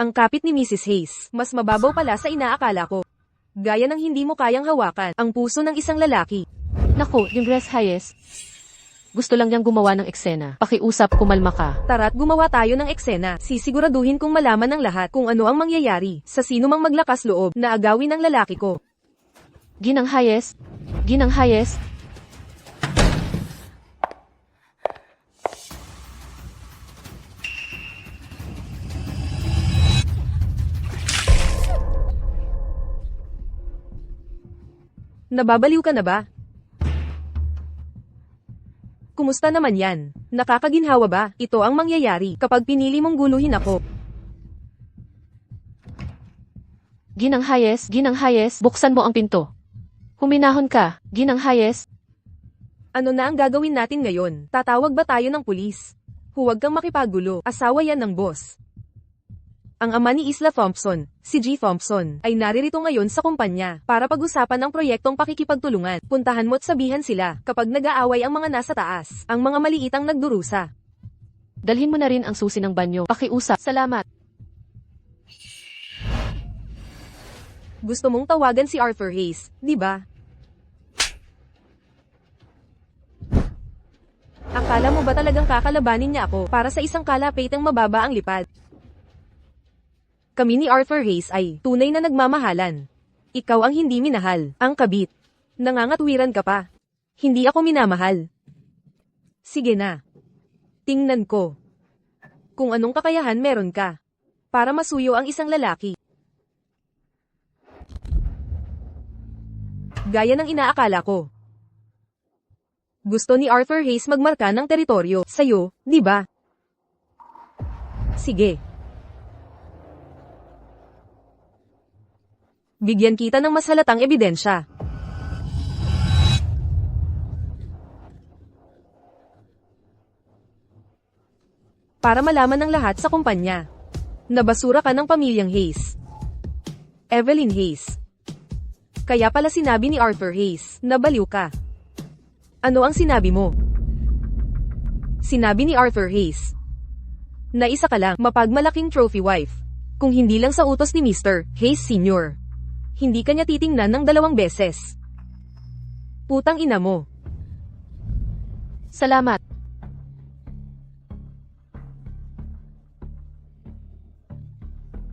S3: Ang kapit ni Mrs. Hayes, mas mababaw pala sa inaakala ko. Gaya ng hindi mo kayang hawakan ang puso ng isang lalaki.
S2: Naku, yung Grace Hayes. Gusto lang niyang gumawa ng eksena. Pakiusap, kumalma ka.
S3: Tara't gumawa tayo ng eksena. Sisiguraduhin kong malaman ng lahat kung ano ang mangyayari sa sino mang maglakas loob na agawin ng lalaki ko.
S2: Ginang Hayes. Ginang Hayes.
S3: Nababaliw ka na ba? Kumusta naman yan? Nakakaginhawa ba? Ito ang mangyayari kapag pinili mong guluhin ako.
S2: Ginang Hayes, buksan mo ang pinto. Huminahon ka, Ginang Hayes.
S3: Ano na ang gagawin natin ngayon? Tatawag ba tayo ng pulis? Huwag kang makipagulo, asawa yan ng boss. Ang ama ni Isla Thompson, si G. Thompson, ay naririto ngayon sa kumpanya para pag-usapan ang proyektong pakikipagtulungan. Puntahan mo't sabihan sila kapag nag-aaway ang mga nasa taas, ang mga maliit ang nagdurusa.
S2: Dalhin mo na rin ang susi ng banyo. Pakiusap. Salamat.
S3: Gusto mong tawagan si Arthur Hayes, di ba? Akala mo ba talagang kakalabanin niya ako para sa isang kalapitang mababa ang lipad? Kami ni Arthur Hayes ay tunay na nagmamahalan. Ikaw ang hindi minahal, ang kabit. Nangangatwiran ka pa. Hindi ako minamahal. Sige na. Tingnan ko. Kung anong kakayahan meron ka. Para masuyo ang isang lalaki. Gaya ng inaakala ko. Gusto ni Arthur Hayes magmarka ng teritoryo sa'yo, di ba? Sige. Bigyan kita ng mas halatang ebidensya. Para malaman ng lahat sa kumpanya. Nabasura ka ng pamilyang Hayes. Evelyn Hayes. Kaya pala sinabi ni Arthur Hayes, na baliw ka. Ano ang sinabi mo? Sinabi ni Arthur Hayes, na isa ka lang, mapagmalaking trophy wife. Kung hindi lang sa utos ni Mr. Hayes Sr. Hindi kanya titingnan ng 2 beses. Putang ina mo.
S2: Salamat.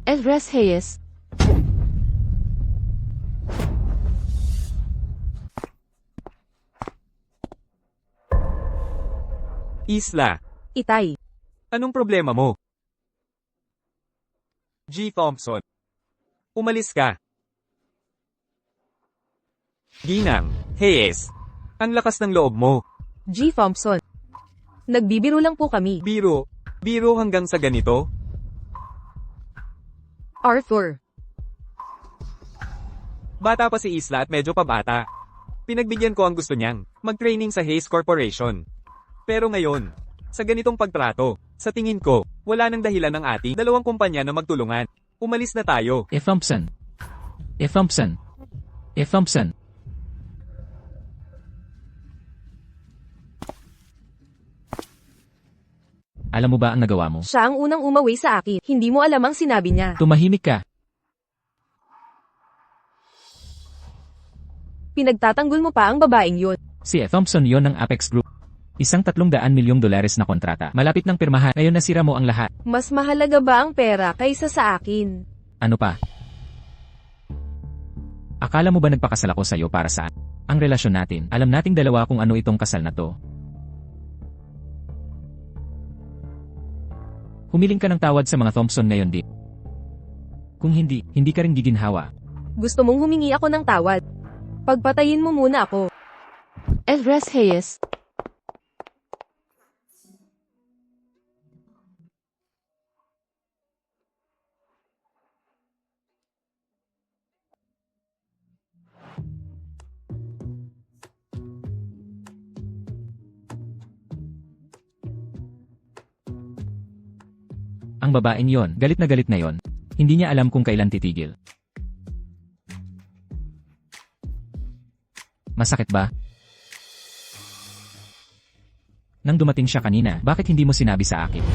S2: Ezra Hayes.
S4: Isla,
S3: Itay.
S4: anong problema mo? G. Thompson. Umalis ka. Ginang Hayes, ang lakas ng loob mo.
S3: G. Thompson. Nagbibiro lang po kami.
S4: Biro hanggang sa ganito?
S3: Arthur.
S4: Bata pa si Isla at medyo pabata. Pinagbigyan ko ang gusto niyang mag-training sa Hayes Corporation. Pero ngayon, sa ganitong pagtrato, sa tingin ko, wala nang dahilan ng ating 2 kumpanya na magtulungan. Umalis na tayo.
S1: Thompson. Alam mo ba ang nagawa mo?
S3: Siya ang unang umawi sa akin. Hindi mo alam ang sinabi niya.
S1: Tumahimik ka.
S3: Pinagtatanggol mo pa ang babaeng yun.
S1: Si Thompson yon ng Apex Group. Isang $300 milyong na kontrata. Malapit ng pirmahan. Ngayon nasira mo ang lahat.
S3: Mas mahalaga ba ang pera kaysa sa akin?
S1: Ano pa? Akala mo ba nagpakasal ako sa'yo para saan? Ang relasyon natin, alam nating dalawa kung ano itong kasal na to. Humiling ka ng tawad sa mga Thompson ngayon, di? Kung hindi, hindi ka rin giginhawa.
S3: Gusto mong humingi ako ng tawad. Pagpatayin mo muna ako.
S2: Ezra Hayes.
S1: Ang babaeng yon, galit na yon. Hindi niya alam kung kailan titigil. Masakit ba? Nang dumating siya kanina, bakit hindi mo sinabi sa akin?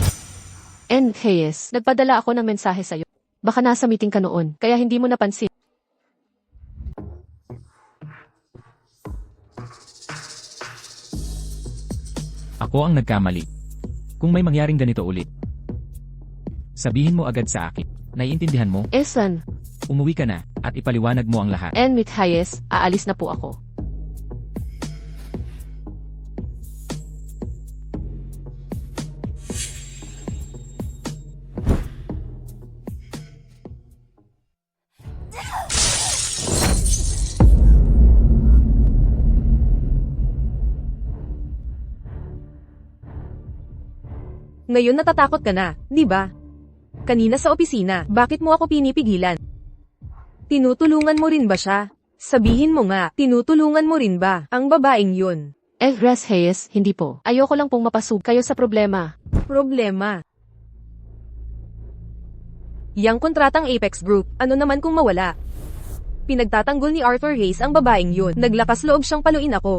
S2: And Hayes, nagpadala ako ng mensahe sa'yo. Baka nasa meeting ka noon, kaya hindi mo napansin.
S1: Ako ang nagkamali. Kung may mangyaring ganito ulit, sabihin mo agad sa akin. Naiintindihan mo?
S2: Esan,
S1: Umuwi ka na, at ipaliwanag mo ang lahat.
S2: and with Hayes, aalis na po ako.
S3: Ngayon natatakot ka na, di ba? Kanina sa opisina, bakit mo ako pinipigilan? Tinutulungan mo rin ba siya? Sabihin mo nga, tinutulungan mo rin ba ang babaeng yun?
S2: Evres Hayes, hindi po. Ayoko lang pong mapasug kayo sa problema.
S3: Problema. Yang kontratang Apex Group, ano naman kung mawala? Pinagtatanggol ni Arthur Hayes ang babaeng yun. Naglakas loob siyang paluin ako.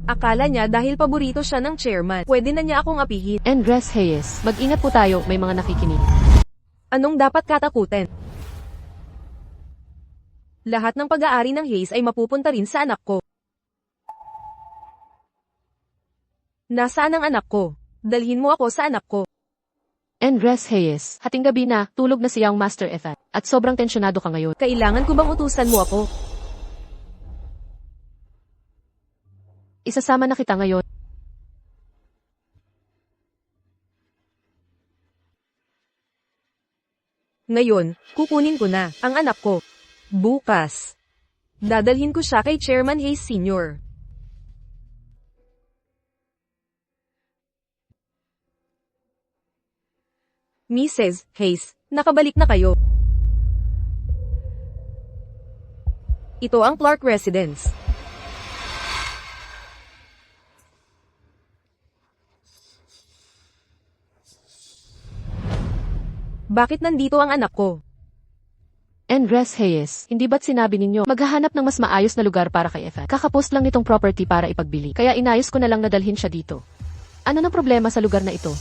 S3: Akala niya dahil paborito siya ng chairman, pwede na niya akong apihin.
S2: Evres Hayes, mag-ingat po tayo, may mga nakikinig.
S3: Anong dapat katakutin? Lahat ng pag-aari ng Hayes ay mapupunta rin sa anak ko. Nasaan ang anak ko? Dalhin mo ako sa anak ko.
S2: Evres Hayes, hating gabi na, tulog na siyang Master Ethan. At sobrang tensyonado ka ngayon.
S3: Kailangan ko bang utusan mo ako?
S2: Isasama na kita ngayon.
S3: Ngayon, kukunin ko na ang anak ko. Bukas. Dadalhin ko siya kay Chairman Hayes Sr. Mrs. Hayes, nakabalik na kayo. Ito ang Clark Residence. Bakit nandito ang anak ko?
S2: Evres Hayes, hindi ba't sinabi ninyo, maghahanap ng mas maayos na lugar para kay Ethan? Kakapost lang nitong property para ipagbili. Kaya inayos ko na lang na dalhin siya dito. Ano nang problema sa lugar na ito?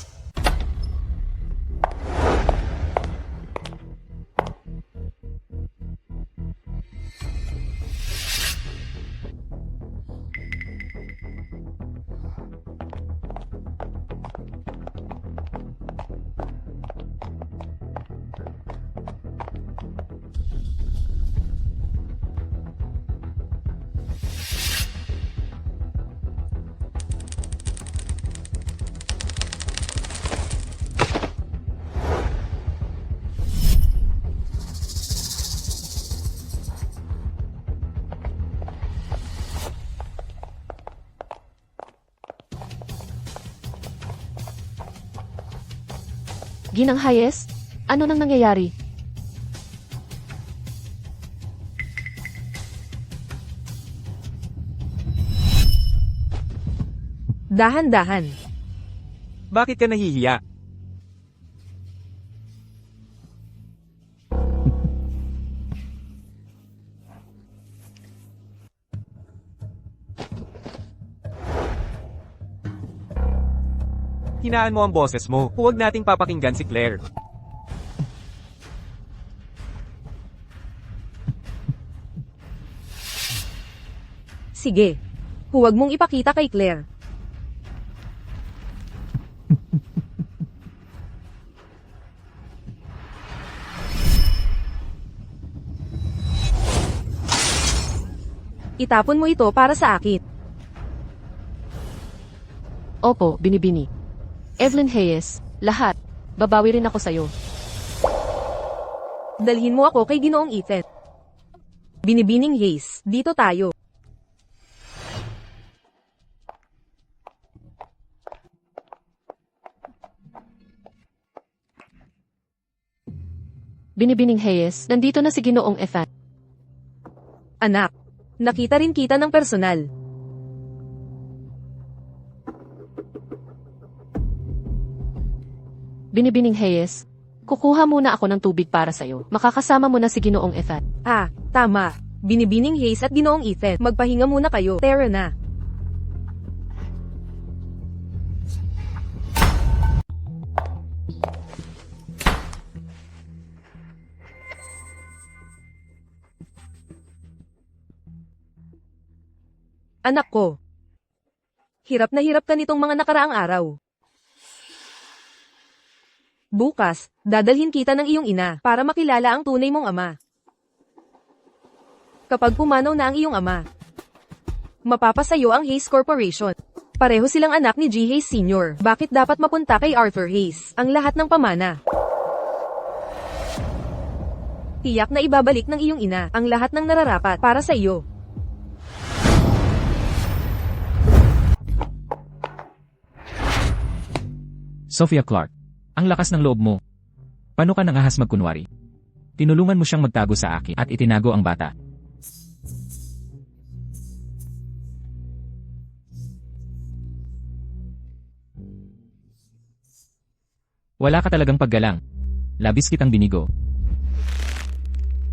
S2: Ginang Hayes? Ano nang nangyayari?
S3: Dahan-dahan.
S4: Bakit ka nahihiya? Hinaan mo ang boses mo. Huwag nating papakinggan si Claire.
S3: Sige. Huwag mong ipakita kay Claire. Itapon mo ito para sa akin.
S2: Opo, binibini. Evelyn Hayes, lahat. Babawi rin ako sa'yo.
S3: Dalhin mo ako kay Ginoong Ethan. Binibining Hayes, dito tayo.
S2: Binibining Hayes, nandito na si Ginoong Ethan.
S3: Anak, nakita rin kita ng personal.
S2: Binibining Hayes, kukuha muna ako ng tubig para sa'yo. Makakasama mo na si Ginoong Ethan.
S3: Ah, tama. Binibining Hayes at Ginoong Ethan, magpahinga muna kayo. Tara na. Anak ko. Hirap na hirap ka nitong mga nakaraang araw. Bukas, dadalhin kita ng iyong ina para makilala ang tunay mong ama. Kapag pumanaw na ang iyong ama, mapapasayo ang Hayes Corporation. Pareho silang anak ni G. Hayes Sr. Bakit dapat mapunta kay Arthur Hayes ang lahat ng pamana? Tiyak na ibabalik ng iyong ina ang lahat ng nararapat para sa iyo.
S1: Sophia Clark, ang lakas ng loob mo. Paano ka nangahas magkunwari? Tinulungan mo siyang magtago sa akin at itinago ang bata. Wala ka talagang paggalang. Labis kitang binigo.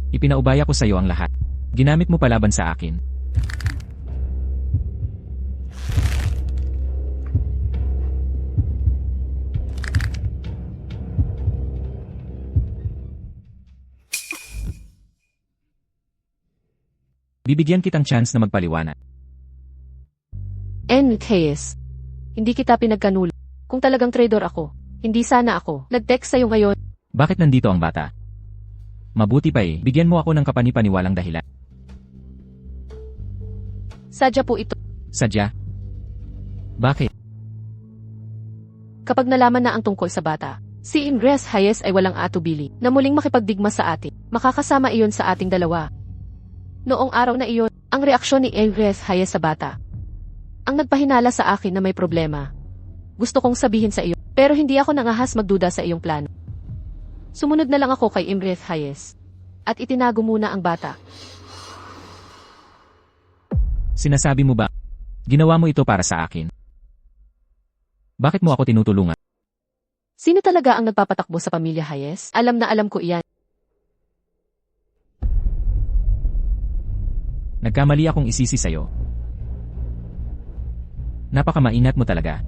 S1: Ipinaubaya ko sa iyo ang lahat. Ginamit mo palaban sa akin. Bibigyan kitang chance na magpaliwanag.
S2: Hayes. Hindi kita pinagkanulo. Kung talagang traitor ako, hindi sana ako nag-text sa'yo ngayon.
S1: Bakit nandito ang bata? Mabuti pa bigyan mo ako ng kapanipaniwalang dahilan.
S2: Sadya po ito.
S1: Sadya? Bakit?
S2: Kapag nalaman na ang tungkol sa bata, si Imres Hayes ay walang atubili na muling makipagdigma sa atin. Makakasama iyon sa ating dalawa. Noong araw na iyon, ang reaksyon ni Imres Hayes sa bata ang nagpahinala sa akin na may problema. Gusto kong sabihin sa iyo, pero hindi ako nangahas magduda sa iyong plano. Sumunod na lang ako kay Imres Hayes at itinago muna ang bata.
S1: Sinasabi mo ba? Ginawa mo ito para sa akin. Bakit mo ako tinutulungan?
S2: Sino talaga ang nagpapatakbo sa pamilya Hayes? Alam na alam ko iyan.
S1: Nagkamali akong isisi sa'yo. Napakamaingat mo talaga.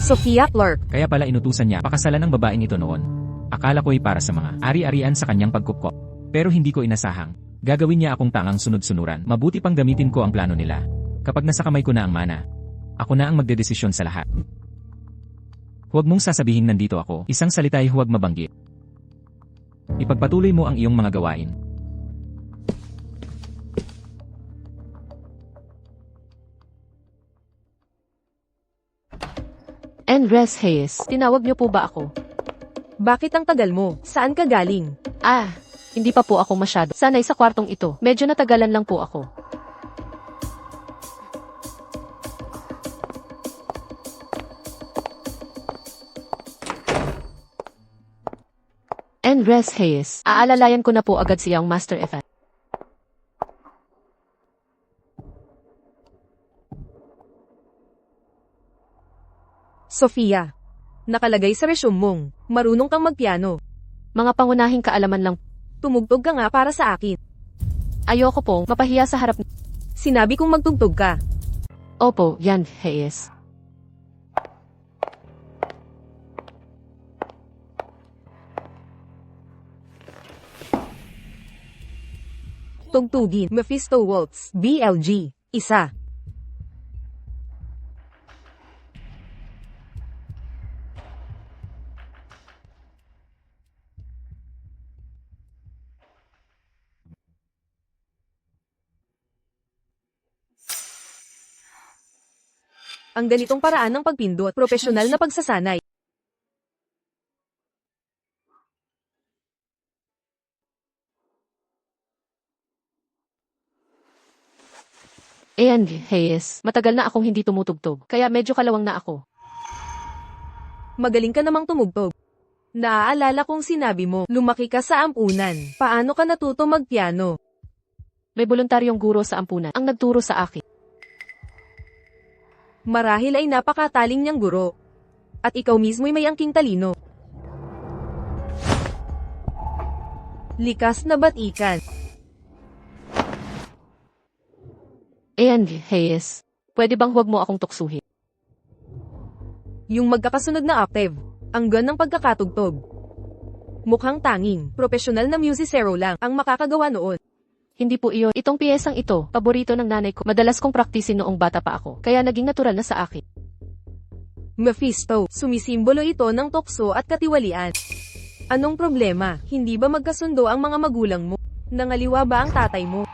S3: Sophia Clark.
S1: Kaya pala inutusan niya pakasalan ng babaeng ito noon. Akala ko'y para sa mga ari-arian sa kanyang pagkupkop. Pero hindi ko inasahang. Gagawin niya akong tangang sunod-sunuran. Mabuti pang gamitin ko ang plano nila. Kapag nasa kamay ko na ang mana, ako na ang magdedesisyon sa lahat. Huwag mong sasabihin nandito ako. Isang salita'y huwag mabanggit. Ipagpatuloy mo ang iyong mga gawain.
S2: Imres Hayes, tinawag niyo po ba ako?
S3: Bakit ang tagal mo? Saan ka galing?
S2: Hindi pa po ako masyado sanay sa kwartong ito. Medyo natagalan lang po ako. Imres Hayes, aalalayan ko na po agad siyang Master Evan.
S3: Sophia. Nakalagay sa resume mong, marunong kang magpiano.
S2: Mga pangunahing kaalaman lang.
S3: Tumugtog ka nga para sa akin.
S2: Ayoko pong mapahiya sa harap.
S3: Sinabi kong magtugtog ka.
S2: Opo, yan, Hayes.
S3: Tugtugin, Mephisto Waltz, BLG, isa. Ang ganitong paraan ng pagpindot, profesional na pagsasanay.
S2: Hayes, matagal na akong hindi tumutugtog, kaya medyo kalawang na ako.
S3: Magaling ka namang tumugtog. Naaalala kong sinabi mo, lumaki ka sa ampunan. Paano ka natuto magpiano?
S2: May voluntaryong guro sa ampunan ang nagturo sa akin.
S3: Marahil ay napakataling niyang guro. At ikaw mismo'y may angking talino. Likas na batikan.
S2: Hayes, pwede bang huwag mo akong tuksuhin?
S3: Yung magkakasunod na octave, ang gan ng pagkakatugtog. Mukhang tanging, profesional na musicero lang ang makakagawa noon.
S2: Hindi po iyon. Itong piyesang ito, paborito ng nanay ko. Madalas kong praktisin noong bata pa ako, kaya naging natural na sa akin.
S3: Mephisto, sumisimbolo ito ng tukso at katiwalian. Anong problema? Hindi ba magkasundo ang mga magulang mo? Nangaliwa ba ang tatay mo?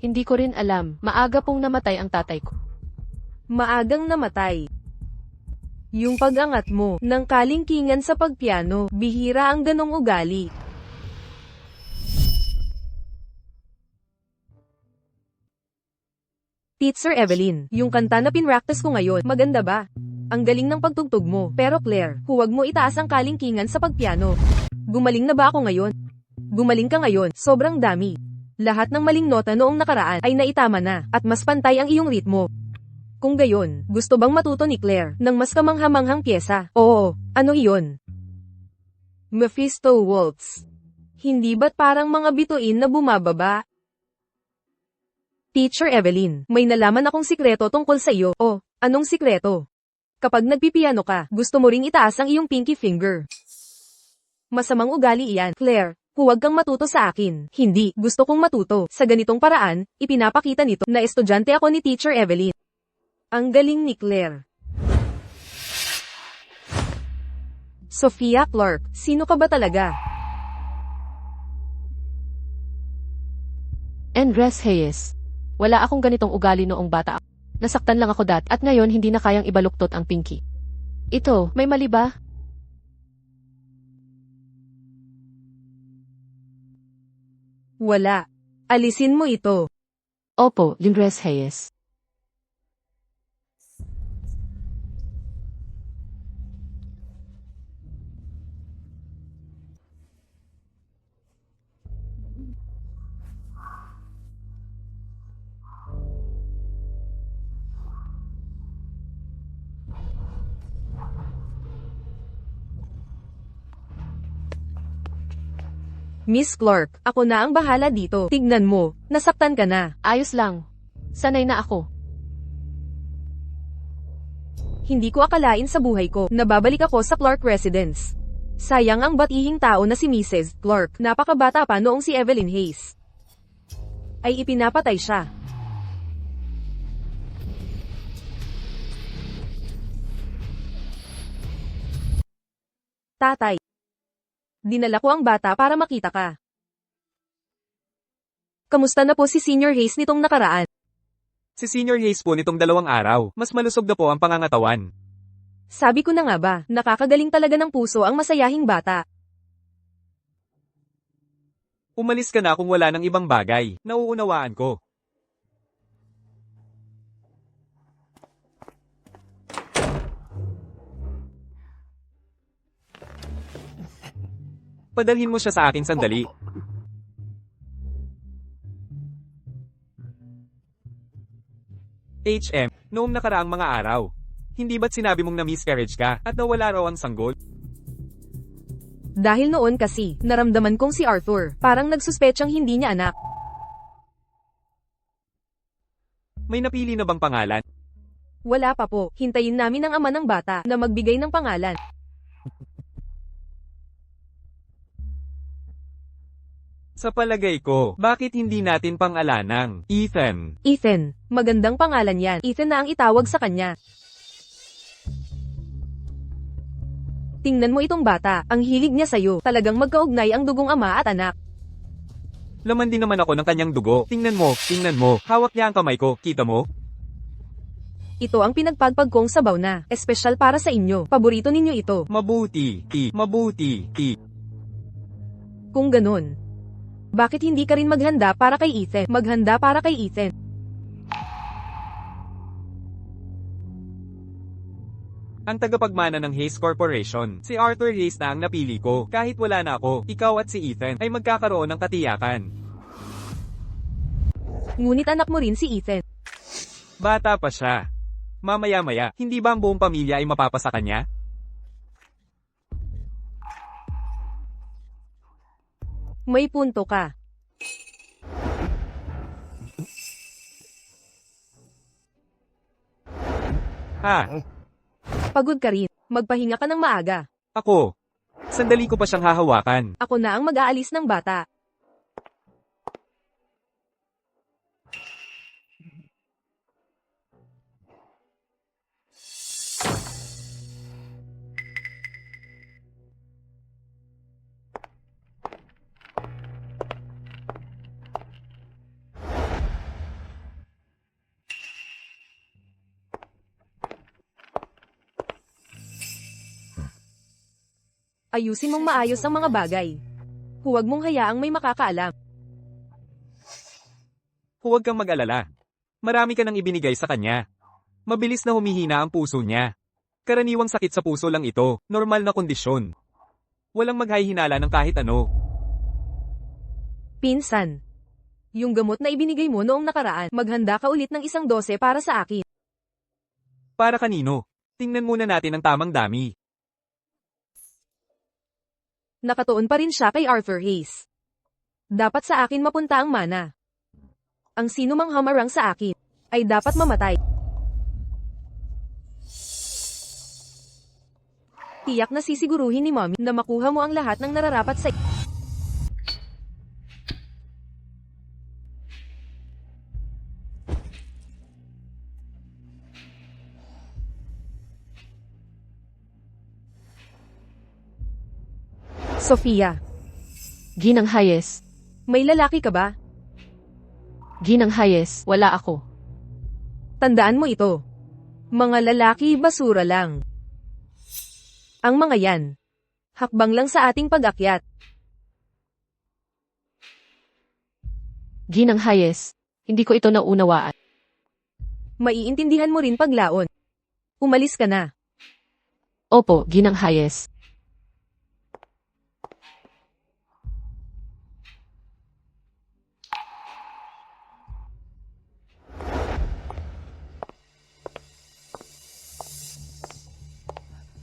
S2: Hindi ko rin alam. Maaga pong namatay ang tatay ko.
S3: Maagang namatay. Yung pag-angat mo ng kalingkingan sa pagpiano, bihira ang ganong ugali. Teacher Evelyn, yung kanta na pinractice ko ngayon, maganda ba? Ang galing ng pagtugtog mo, pero Claire, huwag mo itaas ang kalingkingan sa pagpiano. Gumaling na ba ako ngayon? Gumaling ka ngayon, sobrang dami. Lahat ng maling nota noong nakaraan ay naitama na, at mas pantay ang iyong ritmo. Kung gayon, gusto bang matuto ni Claire ng mas kamanghamanghang pyesa? Oo, ano iyon? Mephisto Waltz. Hindi ba't parang mga bituin na bumababa? Teacher Evelyn, may nalaman akong sikreto tungkol sa iyo. Oh, anong sikreto? Kapag nagpipiano ka, gusto mo ring itaas ang iyong pinky finger. Masamang ugali iyan, Claire. Huwag kang matuto sa akin. Hindi, gusto kong matuto. Sa ganitong paraan, ipinapakita nito na estudyante ako ni Teacher Evelyn. Ang galing ni Claire. Sophia Clark, sino ka ba talaga?
S2: Andres Hayes. Wala akong ganitong ugali noong bata ako. Nasaktan lang ako dati at ngayon hindi na kayang ibaluktot ang pinky. Ito, may mali ba?
S3: Wala. Alisin mo ito.
S2: Opo, Andres Hayes.
S3: Miss Clark, ako na ang bahala dito. Tignan mo, nasaktan ka na.
S2: Ayos lang. Sanay na ako.
S3: Hindi ko akalain sa buhay ko na babalik ako sa Clark residence. Sayang ang batihing tao na si Mrs. Clark. Napakabata pa noong si Evelyn Hayes ay ipinapatay siya. Tatay. Dinala ko ang bata para makita ka. Kamusta na po si Senior Hayes nitong nakaraan?
S4: Si Senior Hayes po nitong 2 araw, mas malusog na po ang pangangatawan.
S3: Sabi ko na nga ba, nakakagaling talaga ng puso ang masayahing bata.
S4: Umalis ka na kung wala ng ibang bagay, nauunawaan ko. Padalhin mo siya sa akin sandali. HM, noong nakaraang mga araw, hindi ba't sinabi mong na-miscarriage ka at nawala raw ang sanggol?
S3: Dahil noon kasi, naramdaman kong si Arthur, parang nagsuspetsang hindi niya anak.
S4: May napili na bang pangalan?
S3: Wala pa po, hintayin namin ang ama ng bata na magbigay ng pangalan.
S4: Sa palagay ko, bakit hindi natin pang-alanang Ethan?
S3: Ethan, magandang pangalan yan. Ethan na ang itawag sa kanya. Tingnan mo itong bata, ang hilig niya sa'yo. Talagang magkaugnay ang dugong ama at anak.
S4: Laman din naman ako ng kanyang dugo. Tingnan mo, hawak niya ang kamay ko, kita mo?
S3: Ito ang pinagpagpag kong sabaw na, espesyal para sa inyo. Paborito ninyo ito.
S4: Mabuti.
S3: Kung ganun, bakit hindi ka rin maghanda para kay Ethan? Maghanda para kay Ethan.
S4: Ang tagapagmana ng Hayes Corporation, si Arthur Hayes na ang napili ko. Kahit wala na ako, ikaw at si Ethan ay magkakaroon ng katiyakan.
S3: Ngunit anak mo rin si Ethan.
S4: Bata pa siya. Mamaya-maya, hindi ba ang buong pamilya ay mapapasa kanya?
S3: May punto ka.
S4: Ha?
S3: Pagod ka rin. Magpahinga ka ng maaga.
S4: Ako? Sandali ko pa siyang hahawakan.
S3: Ako na ang mag-aalis ng bata. Ayusin mong maayos ang mga bagay. Huwag mong hayaang may makakaalam.
S4: Huwag kang mag-alala. Marami ka nang ibinigay sa kanya. Mabilis na humihina ang puso niya. Karaniwang sakit sa puso lang ito, normal na kondisyon. Walang maghahinala ng kahit ano.
S3: Pinsan. Yung gamot na ibinigay mo noong nakaraan, maghanda ka ulit ng 12 para sa akin.
S4: Para kanino? Tingnan muna natin ang tamang dami.
S3: Nakatuon pa rin siya kay Arthur Hayes. Dapat sa akin mapunta ang mana. Ang sino mang hamarang sa akin, ay dapat mamatay. Tiyak na sisiguruhin ni Mommy na makuha mo ang lahat ng nararapat sa Sofia,
S2: Ginang Hayes.
S3: may lalaki ka ba?
S2: Ginang Hayes, wala ako.
S3: Tandaan mo ito. Mga lalaki basura lang. Ang mga yan. Hakbang lang sa ating pag-akyat.
S2: Ginang Hayes, hindi ko ito naunawaan.
S3: Maiintindihan mo rin paglaon. Umalis ka na.
S2: Opo, Ginang Hayes.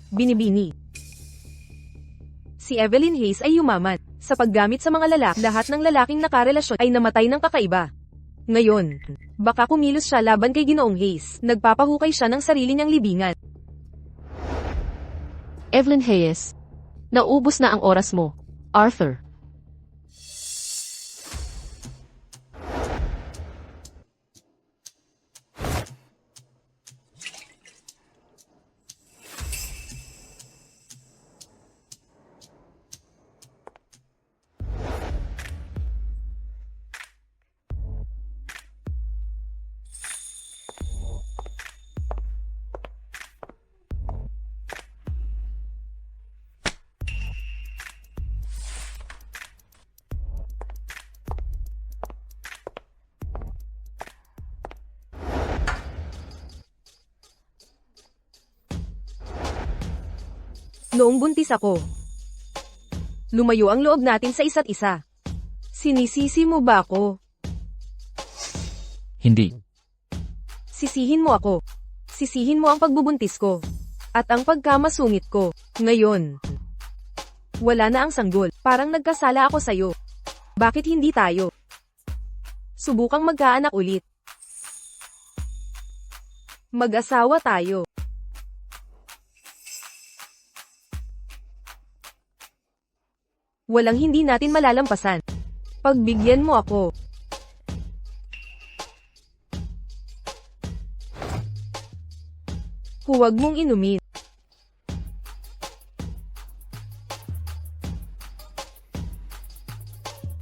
S3: Binibini. Si Evelyn Hayes ay yumaman. Sa paggamit sa mga lalaki, lahat ng lalaking nakarelasyon ay namatay ng kakaiba. Ngayon, baka kumilos siya laban kay Ginoong Hayes. Nagpapahukay siya ng sarili niyang libingan.
S2: Evelyn Hayes, naubos na ang oras mo. Arthur.
S3: Noong buntis ako, lumayo ang loob natin sa isa't isa. Sinisisi mo ba ako?
S1: Hindi.
S3: Sisihin mo ako. Sisihin mo ang pagbubuntis ko. At ang pagkamasungit ko. Ngayon, wala na ang sanggol. Parang nagkasala ako sa'yo. Bakit hindi tayo? Subukang magkaanak ulit. Mag-asawa tayo. Walang hindi natin malalampasan. Pagbigyan mo ako. Huwag mong inumin.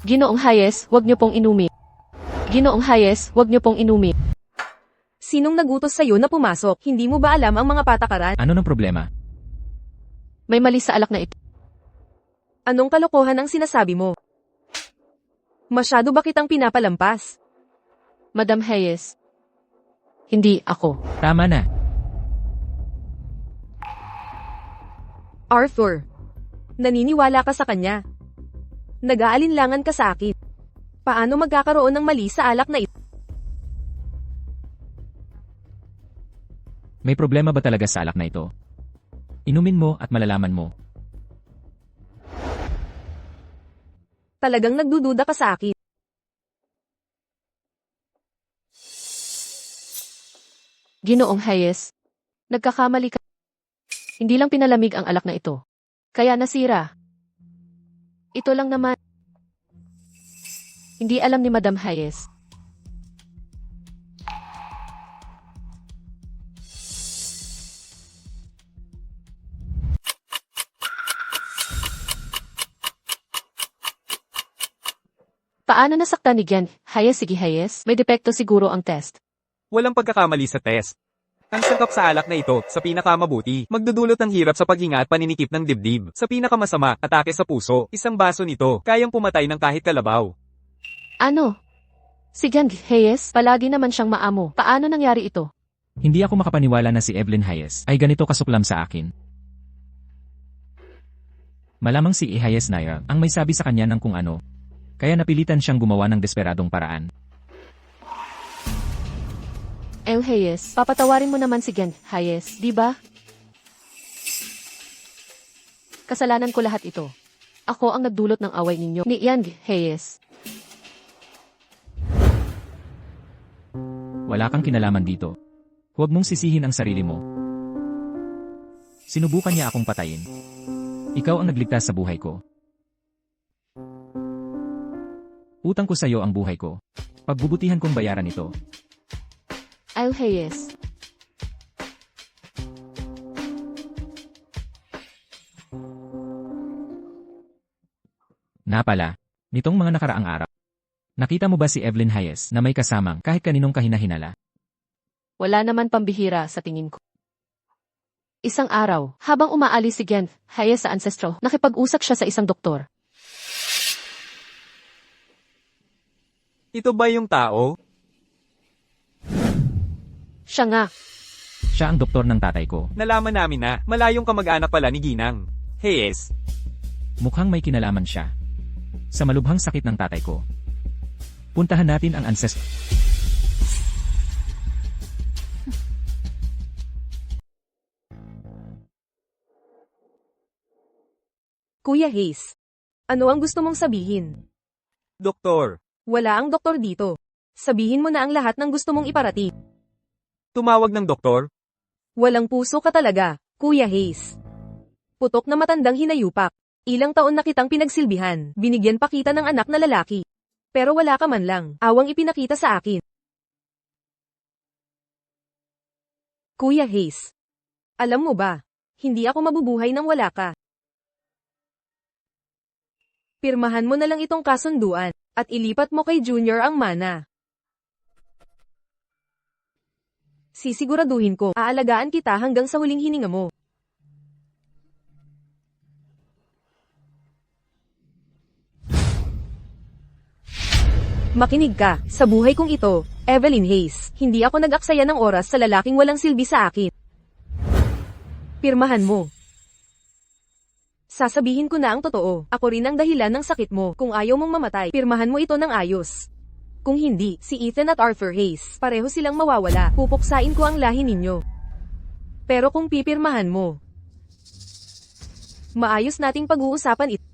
S2: Ginoong Hayes, huwag niyo pong inumin. Ginoong Hayes, huwag niyo pong inumin.
S3: Sinong nagutos sa'yo na pumasok? Hindi mo ba alam ang mga patakaran?
S1: Ano ng problema?
S2: May mali sa alak na ito.
S3: Anong kalokohan ang sinasabi mo? Masyado ba kitang pinapalampas?
S2: Madam Hayes. Hindi ako.
S1: Tama na.
S3: Arthur, naniniwala ka sa kanya. Nag-aalinlangan ka sa akin. Paano magkakaroon ng mali sa alak na ito?
S1: May problema ba talaga sa alak na ito? Inumin mo at malalaman mo.
S3: Talagang nagdududa ka sa akin.
S2: Ginoong Hayes, nagkakamali ka. Hindi lang pinalamig ang alak na ito. Kaya nasira. Ito lang naman. Hindi alam ni Madam Hayes. Paano nasaktan ni Gian? Hayes, sige Hayes. May depekto siguro ang test.
S4: Walang pagkakamali sa test. Ang sangkap sa alak na ito, sa pinakamabuti, magdudulot ng hirap sa paghinga at paninikip ng dibdib. Sa pinakamasama, atake sa puso, isang baso nito, kayang pumatay ng kahit kalabaw.
S2: Ano? Si Gang Hayes, palagi naman siyang maamo. Paano nangyari ito?
S1: Hindi ako makapaniwala na si Evelyn Hayes ay ganito kasuklam sa akin. Malamang si E. Hayes Nair ang may sabi sa kanya ng kung ano. Kaya napilitan siyang gumawa ng desperadong paraan.
S2: El Hayes, papatawarin mo naman si Gang Hayes, di ba? Kasalanan ko lahat ito. Ako ang nagdulot ng away ninyo ni Yang Hayes.
S1: Wala kang kinalaman dito. Huwag mong sisihin ang sarili mo. Sinubukan niya akong patayin. Ikaw ang nagligtas sa buhay ko. Utang ko sa iyo ang buhay ko. Pagbubutihan kong bayaran ito.
S2: El Hayes.
S1: Napala, nitong mga nakaraang araw. Nakita mo ba si Evelyn Hayes na may kasamang kahit kaninong kahinahinala?
S2: Wala naman pambihira sa tingin ko. Isang araw, habang umaalis si Gang Hayes sa ancestro, nakipag-usap siya sa isang doktor.
S4: Ito ba yung tao?
S2: Siya nga.
S1: Siya ang doktor ng tatay ko.
S4: Nalaman namin na, malayong kamag-anak pala ni Ginang. Hayes.
S1: Mukhang may kinalaman siya. Sa malubhang sakit ng tatay ko. Puntahan natin ang ancestro.
S3: Kuya Hayes. Ano ang gusto mong sabihin?
S4: Doktor.
S3: Wala ang doktor dito. Sabihin mo na ang lahat ng gusto mong iparating.
S4: Tumawag ng doktor?
S3: Walang puso ka talaga, Kuya Hayes. Putok na matandang hinayupak. Ilang taon na kitang pinagsilbihan, binigyan pa kita ng anak na lalaki. Pero wala ka man lang, awang ipinakita sa akin. Kuya Hayes. Alam mo ba, hindi ako mabubuhay nang wala ka. Pirmahan mo na lang itong kasunduan, at ilipat mo kay Junior ang mana. Sisiguraduhin ko, aalagaan kita hanggang sa huling hininga mo. Makinig ka, sa buhay kong ito, Evelyn Hayes, hindi ako nag-aksaya ng oras sa lalaking walang silbi sa akin. Pirmahan mo. Sasabihin ko na ang totoo, ako rin ang dahilan ng sakit mo, kung ayaw mong mamatay, pirmahan mo ito ng ayos. Kung hindi, si Ethan at Arthur Hayes, pareho silang mawawala, pupuksain ko ang lahi ninyo. Pero kung pipirmahan mo, maayos nating pag-uusapan ito.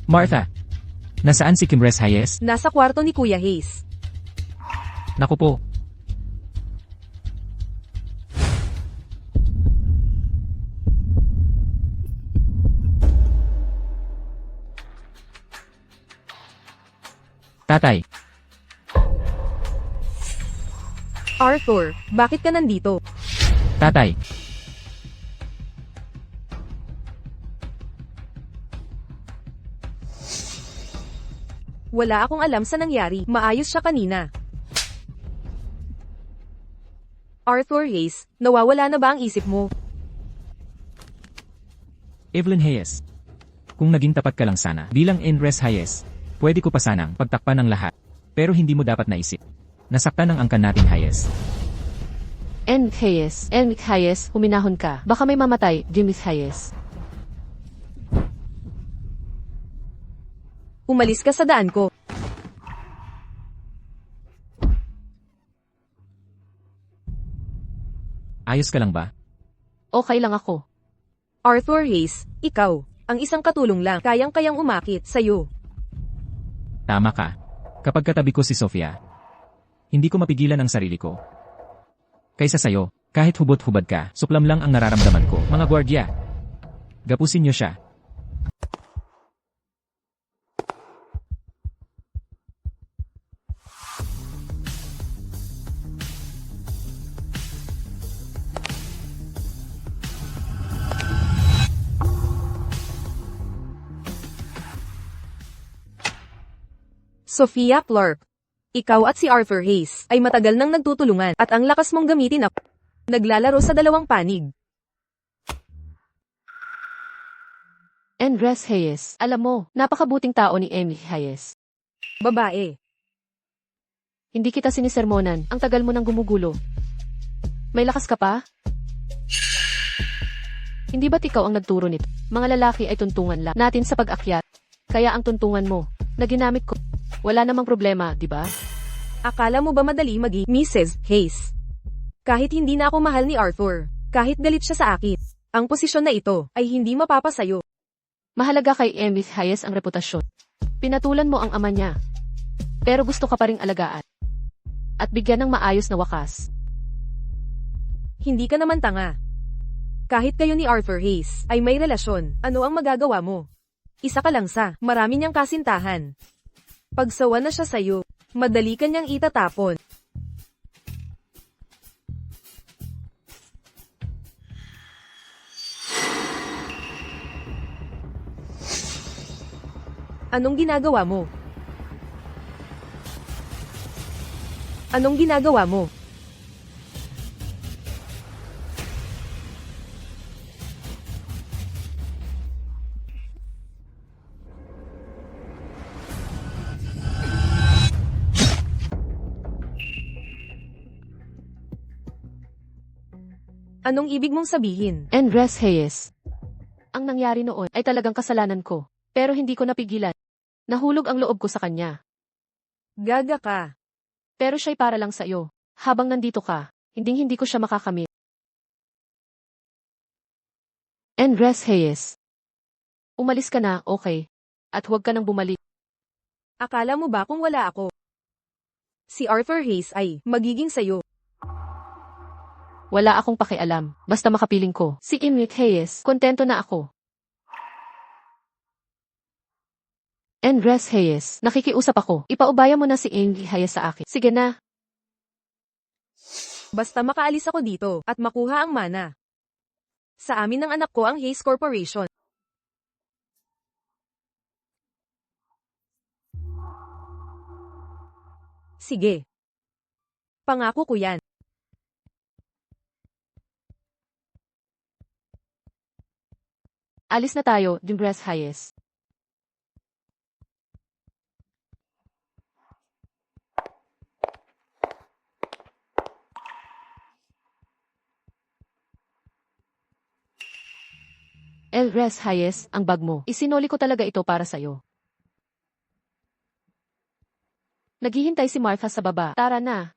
S1: Martha, nasaan si Kimres Hayes?
S3: Nasa kwarto ni Kuya Hayes.
S1: Naku po. Tatay,
S3: Arthur, bakit ka nandito?
S1: tatay,
S3: Wala akong alam sa nangyari, maayos siya kanina. Arthur Hayes, nawawala na ba ang isip mo?
S1: Evelyn Hayes. Kung naging tapat ka lang sana bilang Inres Hayes, pwede ko pa sanang pagtakpan ng lahat. Pero hindi mo dapat naisip. Nasaktan ang angkan nating Hayes.
S2: En Hayes, huminahon ka. Baka may mamatay, Jimmy Hayes.
S3: Umalis ka sa daan ko.
S1: Ayos ka lang ba?
S2: Okay lang ako.
S3: Arthur Hayes, ikaw, ang isang katulong lang, kayang-kayang umakit sa'yo.
S1: Tama ka. Kapag katabi ko si Sofia, hindi ko mapigilan ang sarili ko. Kaysa sayo, kahit hubot-hubad ka, suklam lang ang nararamdaman ko. Mga gwardya, gapusin niyo siya.
S3: Sophia Clark. Ikaw at si Arthur Hayes ay matagal nang nagtutulungan at ang lakas mong gamitin ako. Naglalaro sa dalawang panig.
S2: Andres Hayes, alam mo, napakabuting tao ni Emily Hayes.
S3: Babae.
S2: Hindi kita sinisermonan, ang tagal mo nang gumugulo. May lakas ka pa? Hindi ba't ikaw ang nagturo nito? Mga lalaki ay tuntungan lang natin sa pag-akyat. Kaya ang tuntungan mo, na ginamit ko, wala namang problema, di ba?
S3: Akala mo ba madali maging Mrs. Hayes? Kahit hindi na ako mahal ni Arthur, kahit galit siya sa akin, ang posisyon na ito ay hindi mapapasayo.
S2: Mahalaga kay Emily Hayes ang reputasyon. Pinatulan mo ang ama niya. Pero gusto ka pa ring alagaan. At bigyan ng maayos na wakas.
S3: Hindi ka naman tanga. Kahit kayo ni Arthur Hayes ay may relasyon, ano ang magagawa mo? Isa ka lang sa marami niyang kasintahan. Pagsawa na siya sa'yo, madali ka niyang itatapon. Anong ginagawa mo? Anong ginagawa mo? Anong ibig mong sabihin?
S2: Andres Hayes. Ang nangyari noon ay talagang kasalanan ko. Pero hindi ko napigilan. Nahulog ang loob ko sa kanya.
S3: Gaga ka.
S2: Pero siya'y para lang sa iyo. Habang nandito ka, hindi ko siya makakamit. Andres Hayes. Umalis ka na, okay. At huwag ka nang bumalik.
S3: Akala mo ba kung wala ako? Si Arthur Hayes ay magiging sayo.
S2: Wala akong pakialam. Basta makapiling ko. Si Emily Hayes, kontento na ako. Andres Hayes, nakikiusap ako. Ipaubaya mo na si Emily Hayes sa akin. Sige na.
S3: Basta makaalis ako dito at makuha ang mana. Sa amin ng anak ko ang Hayes Corporation. Sige. Pangako ko yan.
S2: Alis na tayo, Andres Hayes. Andres Hayes, ang bag mo. Isinoli ko talaga ito para sa'yo. Naghihintay si Martha sa baba. Tara na.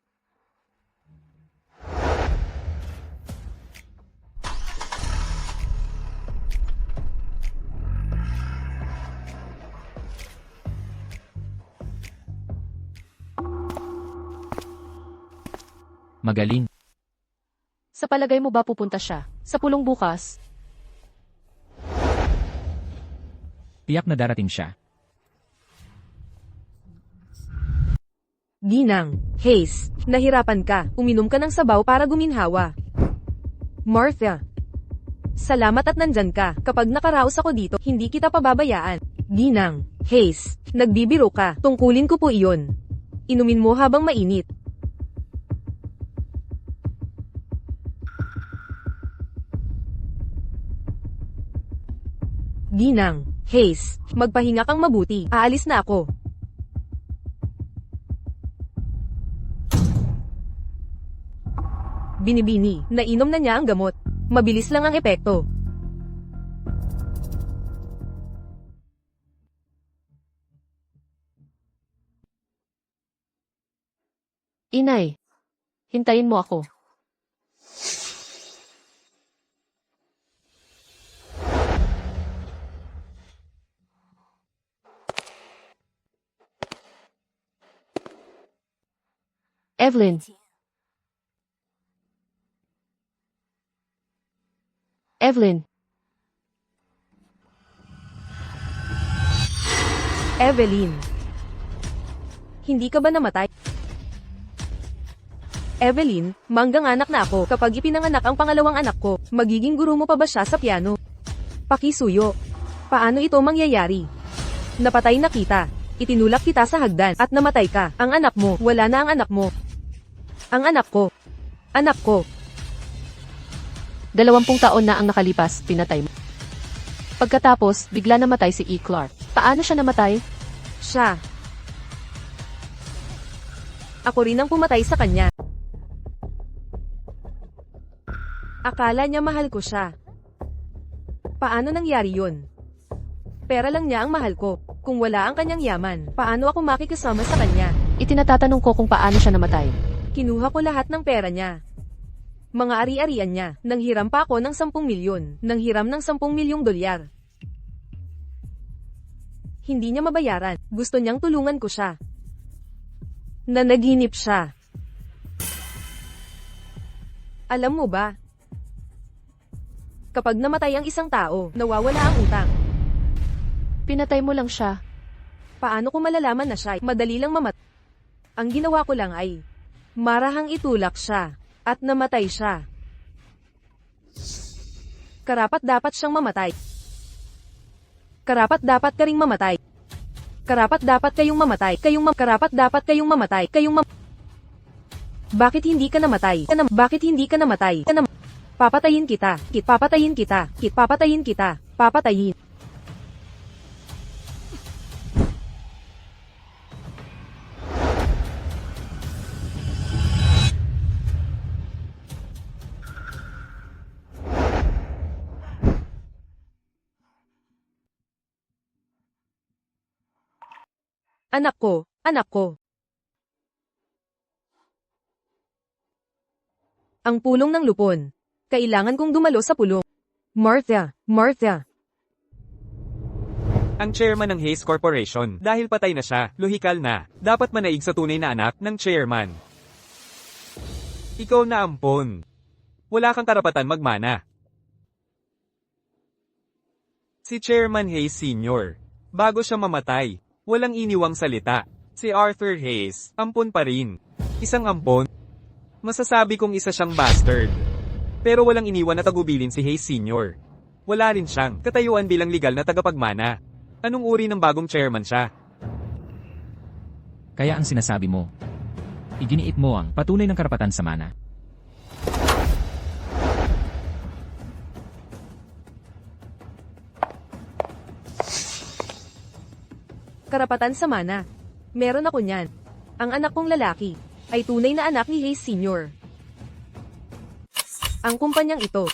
S1: Magaling.
S2: Sa palagay mo ba pupunta siya? Sa pulong bukas?
S1: Tiyak na darating siya.
S3: Ginang, Hayes, nahirapan ka. Uminom ka ng sabaw para guminhawa. Martha. Salamat at nandyan ka. Kapag nakaraos ako dito, hindi kita pababayaan. Ginang, Hayes, nagbibiro ka. Tungkulin ko po iyon. Inumin mo habang mainit. Ginang, Hayes, magpahinga kang mabuti. Aalis na ako. Binibini, nainom na niya ang gamot. Mabilis lang ang epekto.
S2: Inay, hintayin mo ako. Evelyn. Evelyn.
S3: Evelyn. Hindi ka ba namatay? Evelyn, manggang anak na ako. Kapag ipinanganak ang pangalawang anak ko, magiging guro mo pa ba siya sa piano? Pakisuyo. Paano ito mangyayari? Napatay na kita. Itinulak kita sa hagdan at namatay ka. Ang anak mo, wala na ang anak mo. Ang anak ko. Anak ko.
S2: 20 taon na ang nakalipas, pinatay mo. Pagkatapos, bigla namatay si E. Clark. Paano siya namatay?
S3: Siya. Ako rin ang pumatay sa kanya. Akala niya mahal ko siya. Paano nangyari yun? Pera lang niya ang mahal ko. Kung wala ang kanyang yaman, paano ako makikisama sa kanya?
S2: Itinatatanong ko kung paano siya namatay.
S3: Kinuha ko lahat ng pera niya. Mga ari-arian niya. Nanghiram pa ako ng 10 milyon. Nanghiram ng 10 milyong dolyar. Hindi niya mabayaran. Gusto niyang tulungan ko siya. Nanaginip siya. Alam mo ba? Kapag namatay ang isang tao, nawawala ang utang.
S2: Pinatay mo lang siya.
S3: Paano ko malalaman na siya? Madali lang mamatay. Ang ginawa ko lang ay, marahang itulak siya, at namatay siya. Karapat dapat siyang mamatay. Karapat dapat ka ring mamatay. Karapat dapat kayong mamatay. Karapat dapat kayong mamatay. Bakit hindi ka namatay? Bakit hindi ka namatay? Papatayin kita. Papatayin kita. Papatayin kita. Papatayin. Anak ko, anak ko. Ang pulong ng lupon. Kailangan kong dumalo sa pulong. Martha, Martha.
S4: Ang chairman ng Hayes Corporation, dahil patay na siya, lohikal na, dapat manaig sa tunay na anak ng chairman. Ikaw na ampon. Wala kang karapatan magmana. Si Chairman Hayes Sr., bago siya mamatay, walang iniwang salita. Si Arthur Hayes, ampon pa rin. Isang ampon. Masasabi kong isa siyang bastard. Pero walang iniwan na tagubilin si Hayes Sr. Wala rin siyang katayuan bilang legal na tagapagmana. Anong uri ng bagong chairman siya?
S1: Kaya ang sinasabi mo, iginiit mo ang patunay ng karapatan sa mana.
S3: Karapatan sa mana. Meron ako niyan. Ang anak kong lalaki ay tunay na anak ni Hayes Sr. Ang kumpanyang ito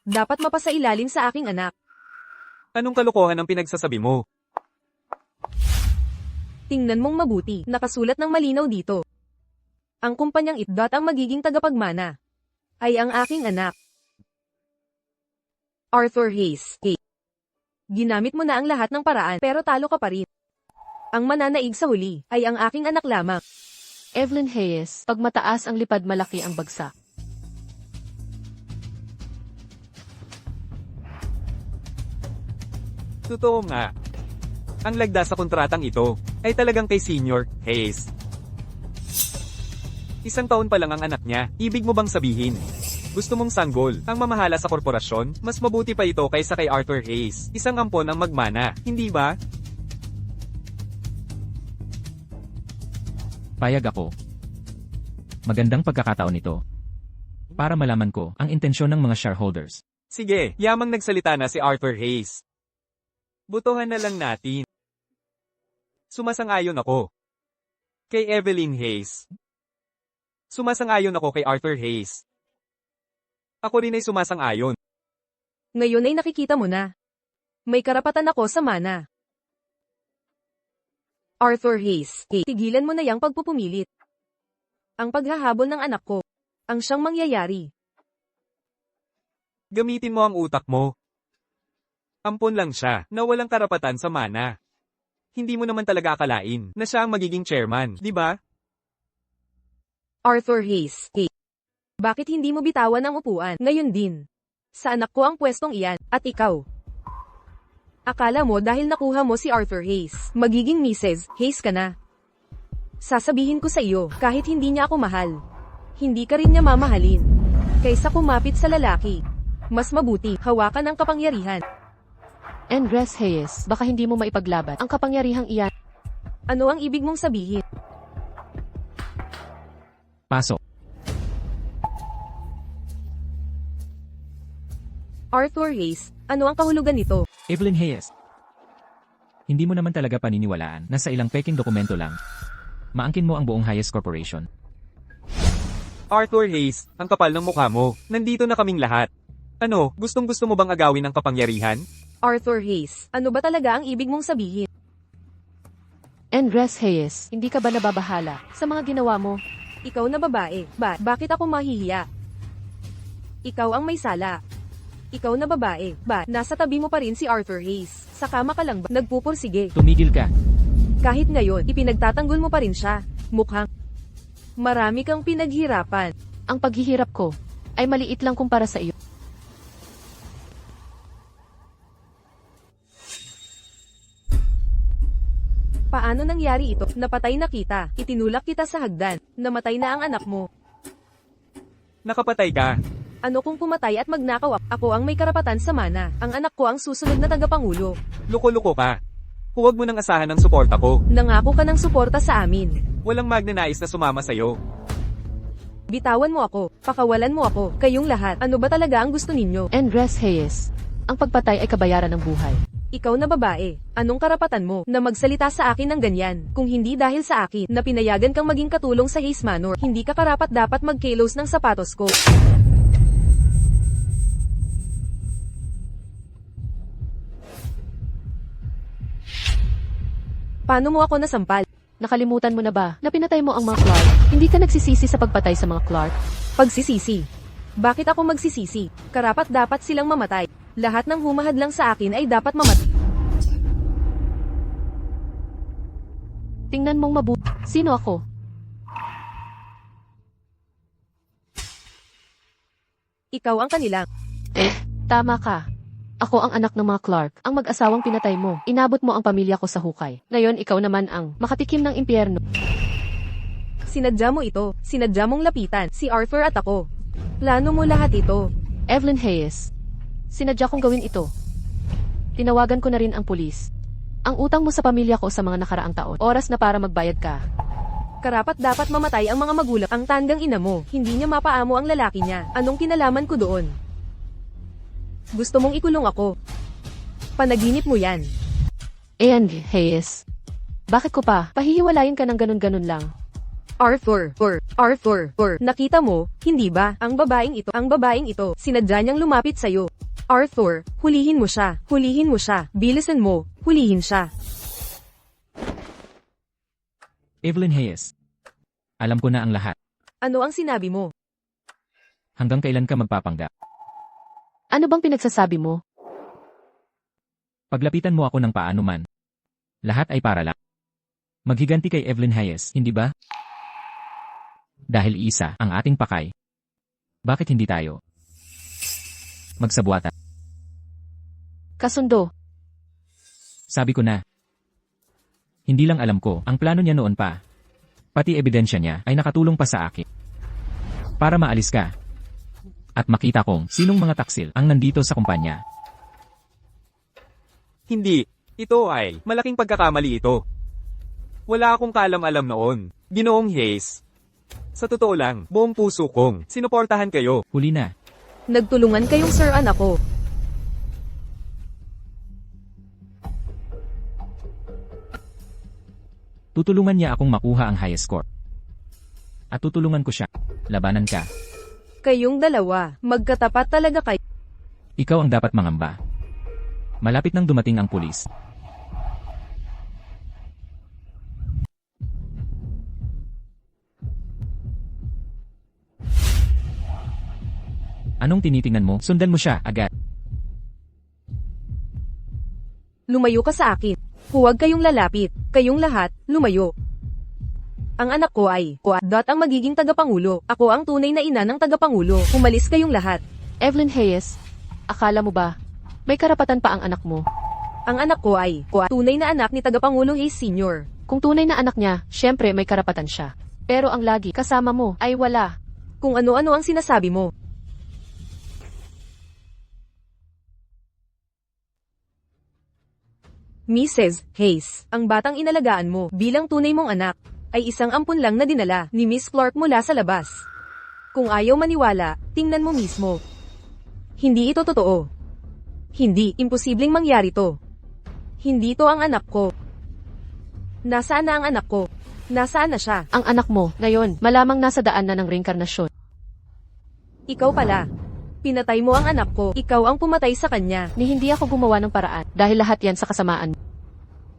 S3: dapat mapasailalim sa aking anak.
S4: Anong kalokohan ang pinagsasabi mo?
S3: Tingnan mong mabuti, nakasulat ng malinaw dito. Ang kumpanyang ito ang magiging tagapagmana ay ang aking anak. Arthur Hayes. Ginamit mo na ang lahat ng paraan pero talo ka pa rin. Ang mananaig sa huli ay ang aking anak lamang.
S2: Evelyn Hayes, pag mataas ang lipad malaki ang bagsak.
S4: Totoo nga. Ang lagda sa kontratang ito ay talagang kay Senior Hayes. Isang taon pa lang ang anak niya, ibig mo bang sabihin? Gusto mong sanggol ang mamahala sa korporasyon? Mas mabuti pa ito kaysa kay Arthur Hayes. Isang ampon ang magmana, hindi ba?
S1: Payag ako. Magandang pagkakataon ito. Para malaman ko ang intensyon ng mga shareholders.
S4: Sige, yamang nagsalita na si Arthur Hayes. Butuhan na lang natin. Sumasang-ayon ako. Kay Evelyn Hayes. Sumasang-ayon ako kay Arthur Hayes. Ako rin ay sumasang-ayon.
S3: Ngayon ay nakikita mo na. May karapatan ako sa mana. Arthur Hayes, tigilan mo na yang pagpupumilit. Ang paghahabol ng anak ko, ang siyang mangyayari.
S4: Gamitin mo ang utak mo. Ampon lang siya na walang karapatan sa mana. Hindi mo naman talaga akalain na siya ang magiging chairman, di ba?
S3: Arthur Hayes, bakit hindi mo bitawan ang upuan ngayon din? Sa anak ko ang pwestong iyan, at ikaw. Akala mo dahil nakuha mo si Arthur Hayes, magiging Mrs. Hayes ka na. Sasabihin ko sa iyo, kahit hindi niya ako mahal, hindi ka rin niya mamahalin. Kaysa kumapit sa lalaki, mas mabuti, hawakan ang kapangyarihan.
S2: Andres Hayes, baka hindi mo maipaglaban ang kapangyarihang iyan.
S3: Ano ang ibig mong sabihin?
S1: Pasok.
S3: Arthur Hayes, ano ang kahulugan nito?
S1: Evelyn Hayes. Hindi mo naman talaga paniniwalaan na sa ilang peking dokumento lang, maangkin mo ang buong Hayes Corporation.
S4: Arthur Hayes, ang kapal ng mukha mo. Nandito na kaming lahat. Ano, gustong-gusto mo bang agawin ang kapangyarihan?
S3: Arthur Hayes, ano ba talaga ang ibig mong sabihin?
S2: Andres Hayes, hindi ka ba nababahala sa mga ginawa mo?
S3: Ikaw na babae, bakit ako mahihiya? Ikaw ang may sala. Ikaw na babae, nasa tabi mo pa rin si Arthur Hayes. Sa kama ka lang ba nagpupursige?
S1: Tumigil ka.
S3: Kahit ngayon, ipinagtatanggol mo pa rin siya. Mukhang marami kang pinaghirapan.
S2: Ang paghihirap ko ay maliit lang kumpara sa iyo.
S3: Paano nangyari ito? Napatay na kita. Itinulak kita sa hagdan. Namatay na ang anak mo.
S4: Nakapatay ka.
S3: Ano kung pumatay at magnakaw ako ang may karapatan sa mana? Ang anak ko ang susunod na tagapangulo.
S4: Loko-loko ka. Huwag mo nang asahan ng suporta ko.
S3: Nangako ka ng suporta sa amin.
S4: Walang magnanais na sumama sa'yo.
S3: Bitawan mo ako. Pakawalan mo ako. Kayong lahat. Ano ba talaga ang gusto ninyo?
S2: Andres Hayes, ang pagpatay ay kabayaran ng buhay.
S3: Ikaw na babae, anong karapatan mo na magsalita sa akin ng ganyan? Kung hindi dahil sa akin na pinayagan kang maging katulong sa Hayes Manor, hindi ka karapat dapat magkilos ng sapatos ko. Paano mo ako nasampal?
S2: Nakalimutan mo na ba na pinatay mo ang mga Clark? Hindi ka nagsisisi sa pagpatay sa mga Clark?
S3: Pagsisisi. Bakit ako magsisisi? Karapat dapat silang mamatay. Lahat ng humahad lang sa akin ay dapat mamatay.
S2: Tingnan mong mabuti. Sino ako?
S3: Ikaw ang kanilang.
S2: Tama ka. Ako ang anak ng mga Clark, ang mag-asawang pinatay mo. Inabot mo ang pamilya ko sa hukay. Ngayon ikaw naman ang makatikim ng impyerno.
S3: Sinadya mo ito. Sinadya mong lapitan. Si Arthur at ako. Plano mo lahat ito.
S2: Evelyn Hayes, sinadya kong gawin ito. Tinawagan ko na rin ang pulis. Ang utang mo sa pamilya ko sa mga nakaraang taon. Oras na para magbayad ka.
S3: Karapat dapat mamatay ang mga magulang. Ang tandang ina mo, hindi niya mapaamo ang lalaki niya. Anong kinalaman ko doon? Gusto mong ikulong ako. Panaginip mo yan.
S2: And Hayes, bakit ko pa? Pahihiwalayin ka ng ganun-ganun lang.
S3: Arthur, nakita mo, hindi ba? Ang babaeng ito, sinadya niyang lumapit sa'yo. Arthur, hulihin mo siya, bilisan mo, hulihin siya.
S1: Evelyn Hayes. Alam ko na ang lahat.
S3: Ano ang sinabi mo?
S1: Hanggang kailan ka magpapanggap?
S2: Ano bang pinagsasabi mo?
S1: Paglapitan mo ako ng paano man. Lahat ay para lang. Maghiganti kay Evelyn Hayes, hindi ba? Dahil isa ang ating pakay. Bakit hindi tayo magsabuatan?
S2: Kasundo.
S1: Sabi ko na. Hindi lang alam ko ang plano niya noon pa. Pati ebidensya niya ay nakatulong pa sa akin. Para maalis ka. At makita kong sinong mga taksil ang nandito sa kumpanya.
S4: Hindi. Ito ay malaking pagkakamali ito. Wala akong kaalam-alam noon. Ginoong Hayes. Sa totoo lang, buong puso kong sinuportahan kayo.
S1: Huli na.
S3: Nagtulungan kayong sir-an ako.
S1: Tutulungan niya akong makuha ang highest score. At tutulungan ko siya. Labanan ka.
S3: Kayong dalawa, magkatapat talaga kayo.
S1: Ikaw ang dapat mangamba. Malapit nang dumating ang pulis. Anong tinitingnan mo? Sundan mo siya, agad.
S3: Lumayo ka sa akin. Huwag kayong lalapit. Kayong lahat, lumayo. Ang anak ko ay, ang magiging tagapangulo. Ako ang tunay na ina ng tagapangulo. Umalis kayong lahat.
S2: Evelyn Hayes, akala mo ba may karapatan pa ang anak mo?
S3: Ang anak ko ay, tunay na anak ni tagapangulo Hayes Sr.
S2: Kung tunay na anak niya, syempre may karapatan siya. Pero ang lagi kasama mo ay wala.
S3: Kung ano-ano ang sinasabi mo. Mrs. Hayes, ang batang inalagaan mo bilang tunay mong anak, ay isang ampun lang na dinala ni Miss Clark mula sa labas. Kung ayaw maniwala, tingnan mo mismo. Hindi ito totoo. Hindi, imposibleng mangyari to. Hindi to ang anak ko. Nasaan na ang anak ko? Nasaan na siya?
S2: Ang anak mo, ngayon, malamang nasa daan na ng reinkarnasyon.
S3: Ikaw pala. Pinatay mo ang anak ko. Ikaw ang pumatay sa kanya.
S2: Ni hindi ako gumawa ng paraan, dahil lahat yan sa kasamaan.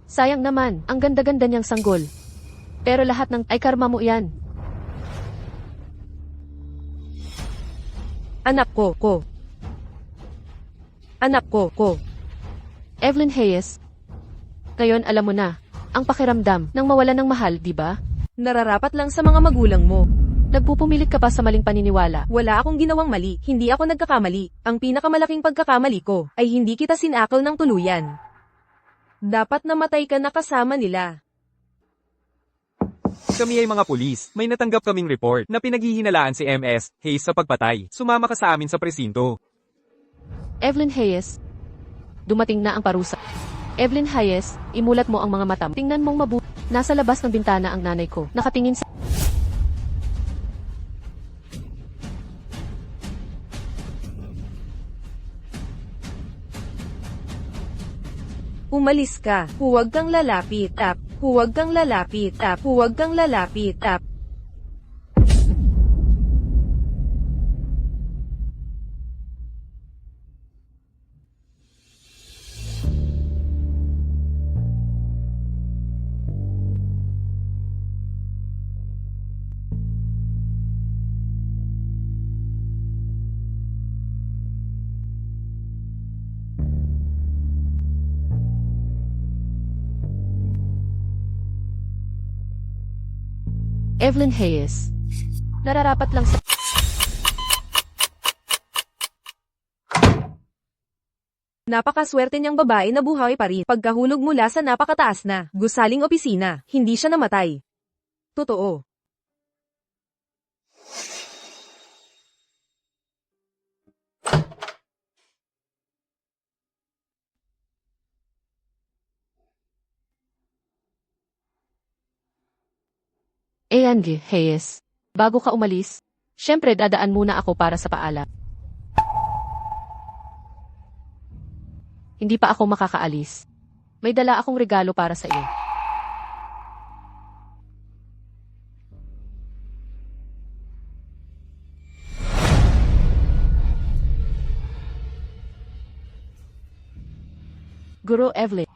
S2: Sayang naman, ang ganda-ganda niyang sanggol. Pero lahat ng ay karma mo yan.
S3: Anak ko. Anak ko.
S2: Evelyn Hayes, ngayon alam mo na, ang pakiramdam ng mawalan ng mahal, di ba?
S3: Nararapat lang sa mga magulang mo.
S2: Nagpupumilit ka pa sa maling paniniwala.
S3: Wala akong ginawang mali. Hindi ako nagkakamali. Ang pinakamalaking pagkakamali ko ay hindi kita sinakal ng tuluyan. Dapat namatay ka na kasama nila.
S4: Kami ay mga pulis. May natanggap kaming report na pinaghihinalaan si MS Hayes sa pagpatay. Sumama ka sa amin sa presinto.
S2: Evelyn Hayes, dumating na ang parusa. Evelyn Hayes, imulat mo ang mga mata. Tingnan mong mabuti. Nasa labas ng bintana ang nanay ko. Nakatingin sa...
S3: Umalis ka. Huwag kang lalapit. Huwag kang lalapit. Huwag kang lalapit.
S2: Evelyn Hayes, nararapat lang sa...
S3: Napakaswerte niyang babae na buhay pa rin pagkahulog mula sa napakataas na gusaling opisina. Hindi siya namatay. Totoo.
S2: Angie Hayes, bago ka umalis, syempre dadaan muna ako para sa paalam. Hindi pa ako makakaalis. May dala akong regalo para sa iyo. Guro Evelyn,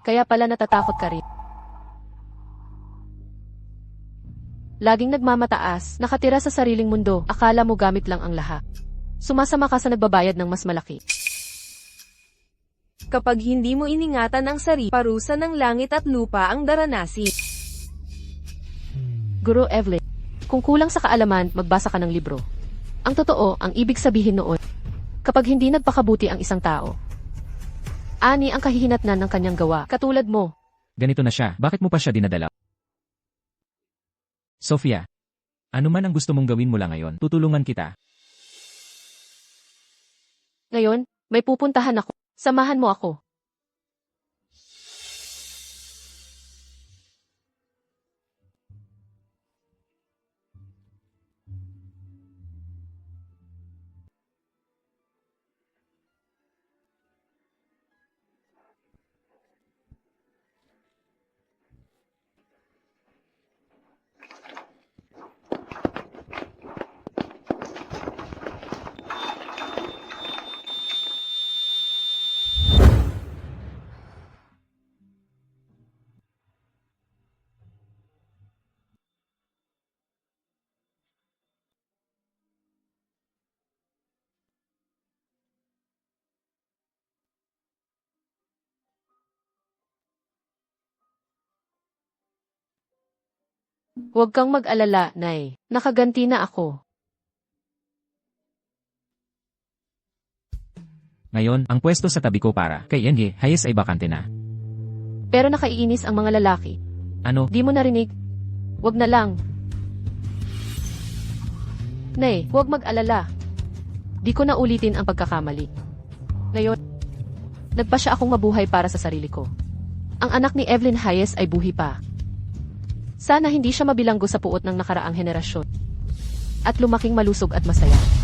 S2: kaya pala natatakot ka rin. Laging nagmamataas, nakatira sa sariling mundo, akala mo gamit lang ang lahat. Sumasama ka sa nagbabayad ng mas malaki.
S3: Kapag hindi mo iningatan ang sarili, parusa ng langit at lupa ang daranasin.
S2: Guro Evelyn, kung kulang sa kaalaman, magbasa ka ng libro. Ang totoo, ang ibig sabihin noon, kapag hindi nagpakabuti ang isang tao, ani ang kahihinatnan ng kanyang gawa, katulad mo.
S1: Ganito na siya, bakit mo pa siya dinadala? Sofia, ano man ang gusto mong gawin mula ngayon, tutulungan kita.
S2: Ngayon, may pupuntahan ako. Samahan mo ako. Huwag kang mag-alala, Nay. Nakaganti na ako.
S1: Ngayon, ang pwesto sa tabi ko para kay Angie Hayes ay bakante na.
S2: Pero nakaiinis ang mga lalaki.
S1: Ano?
S2: Di mo narinig? Huwag na lang. Nay, huwag mag-alala. Di ko na ulitin ang pagkakamali. Ngayon, nagpa siya akong mabuhay para sa sarili ko. ang anak ni Evelyn Hayes ay buhay pa. Sana hindi siya mabilanggo sa puot ng nakaraang henerasyon. At lumaking malusog at masaya.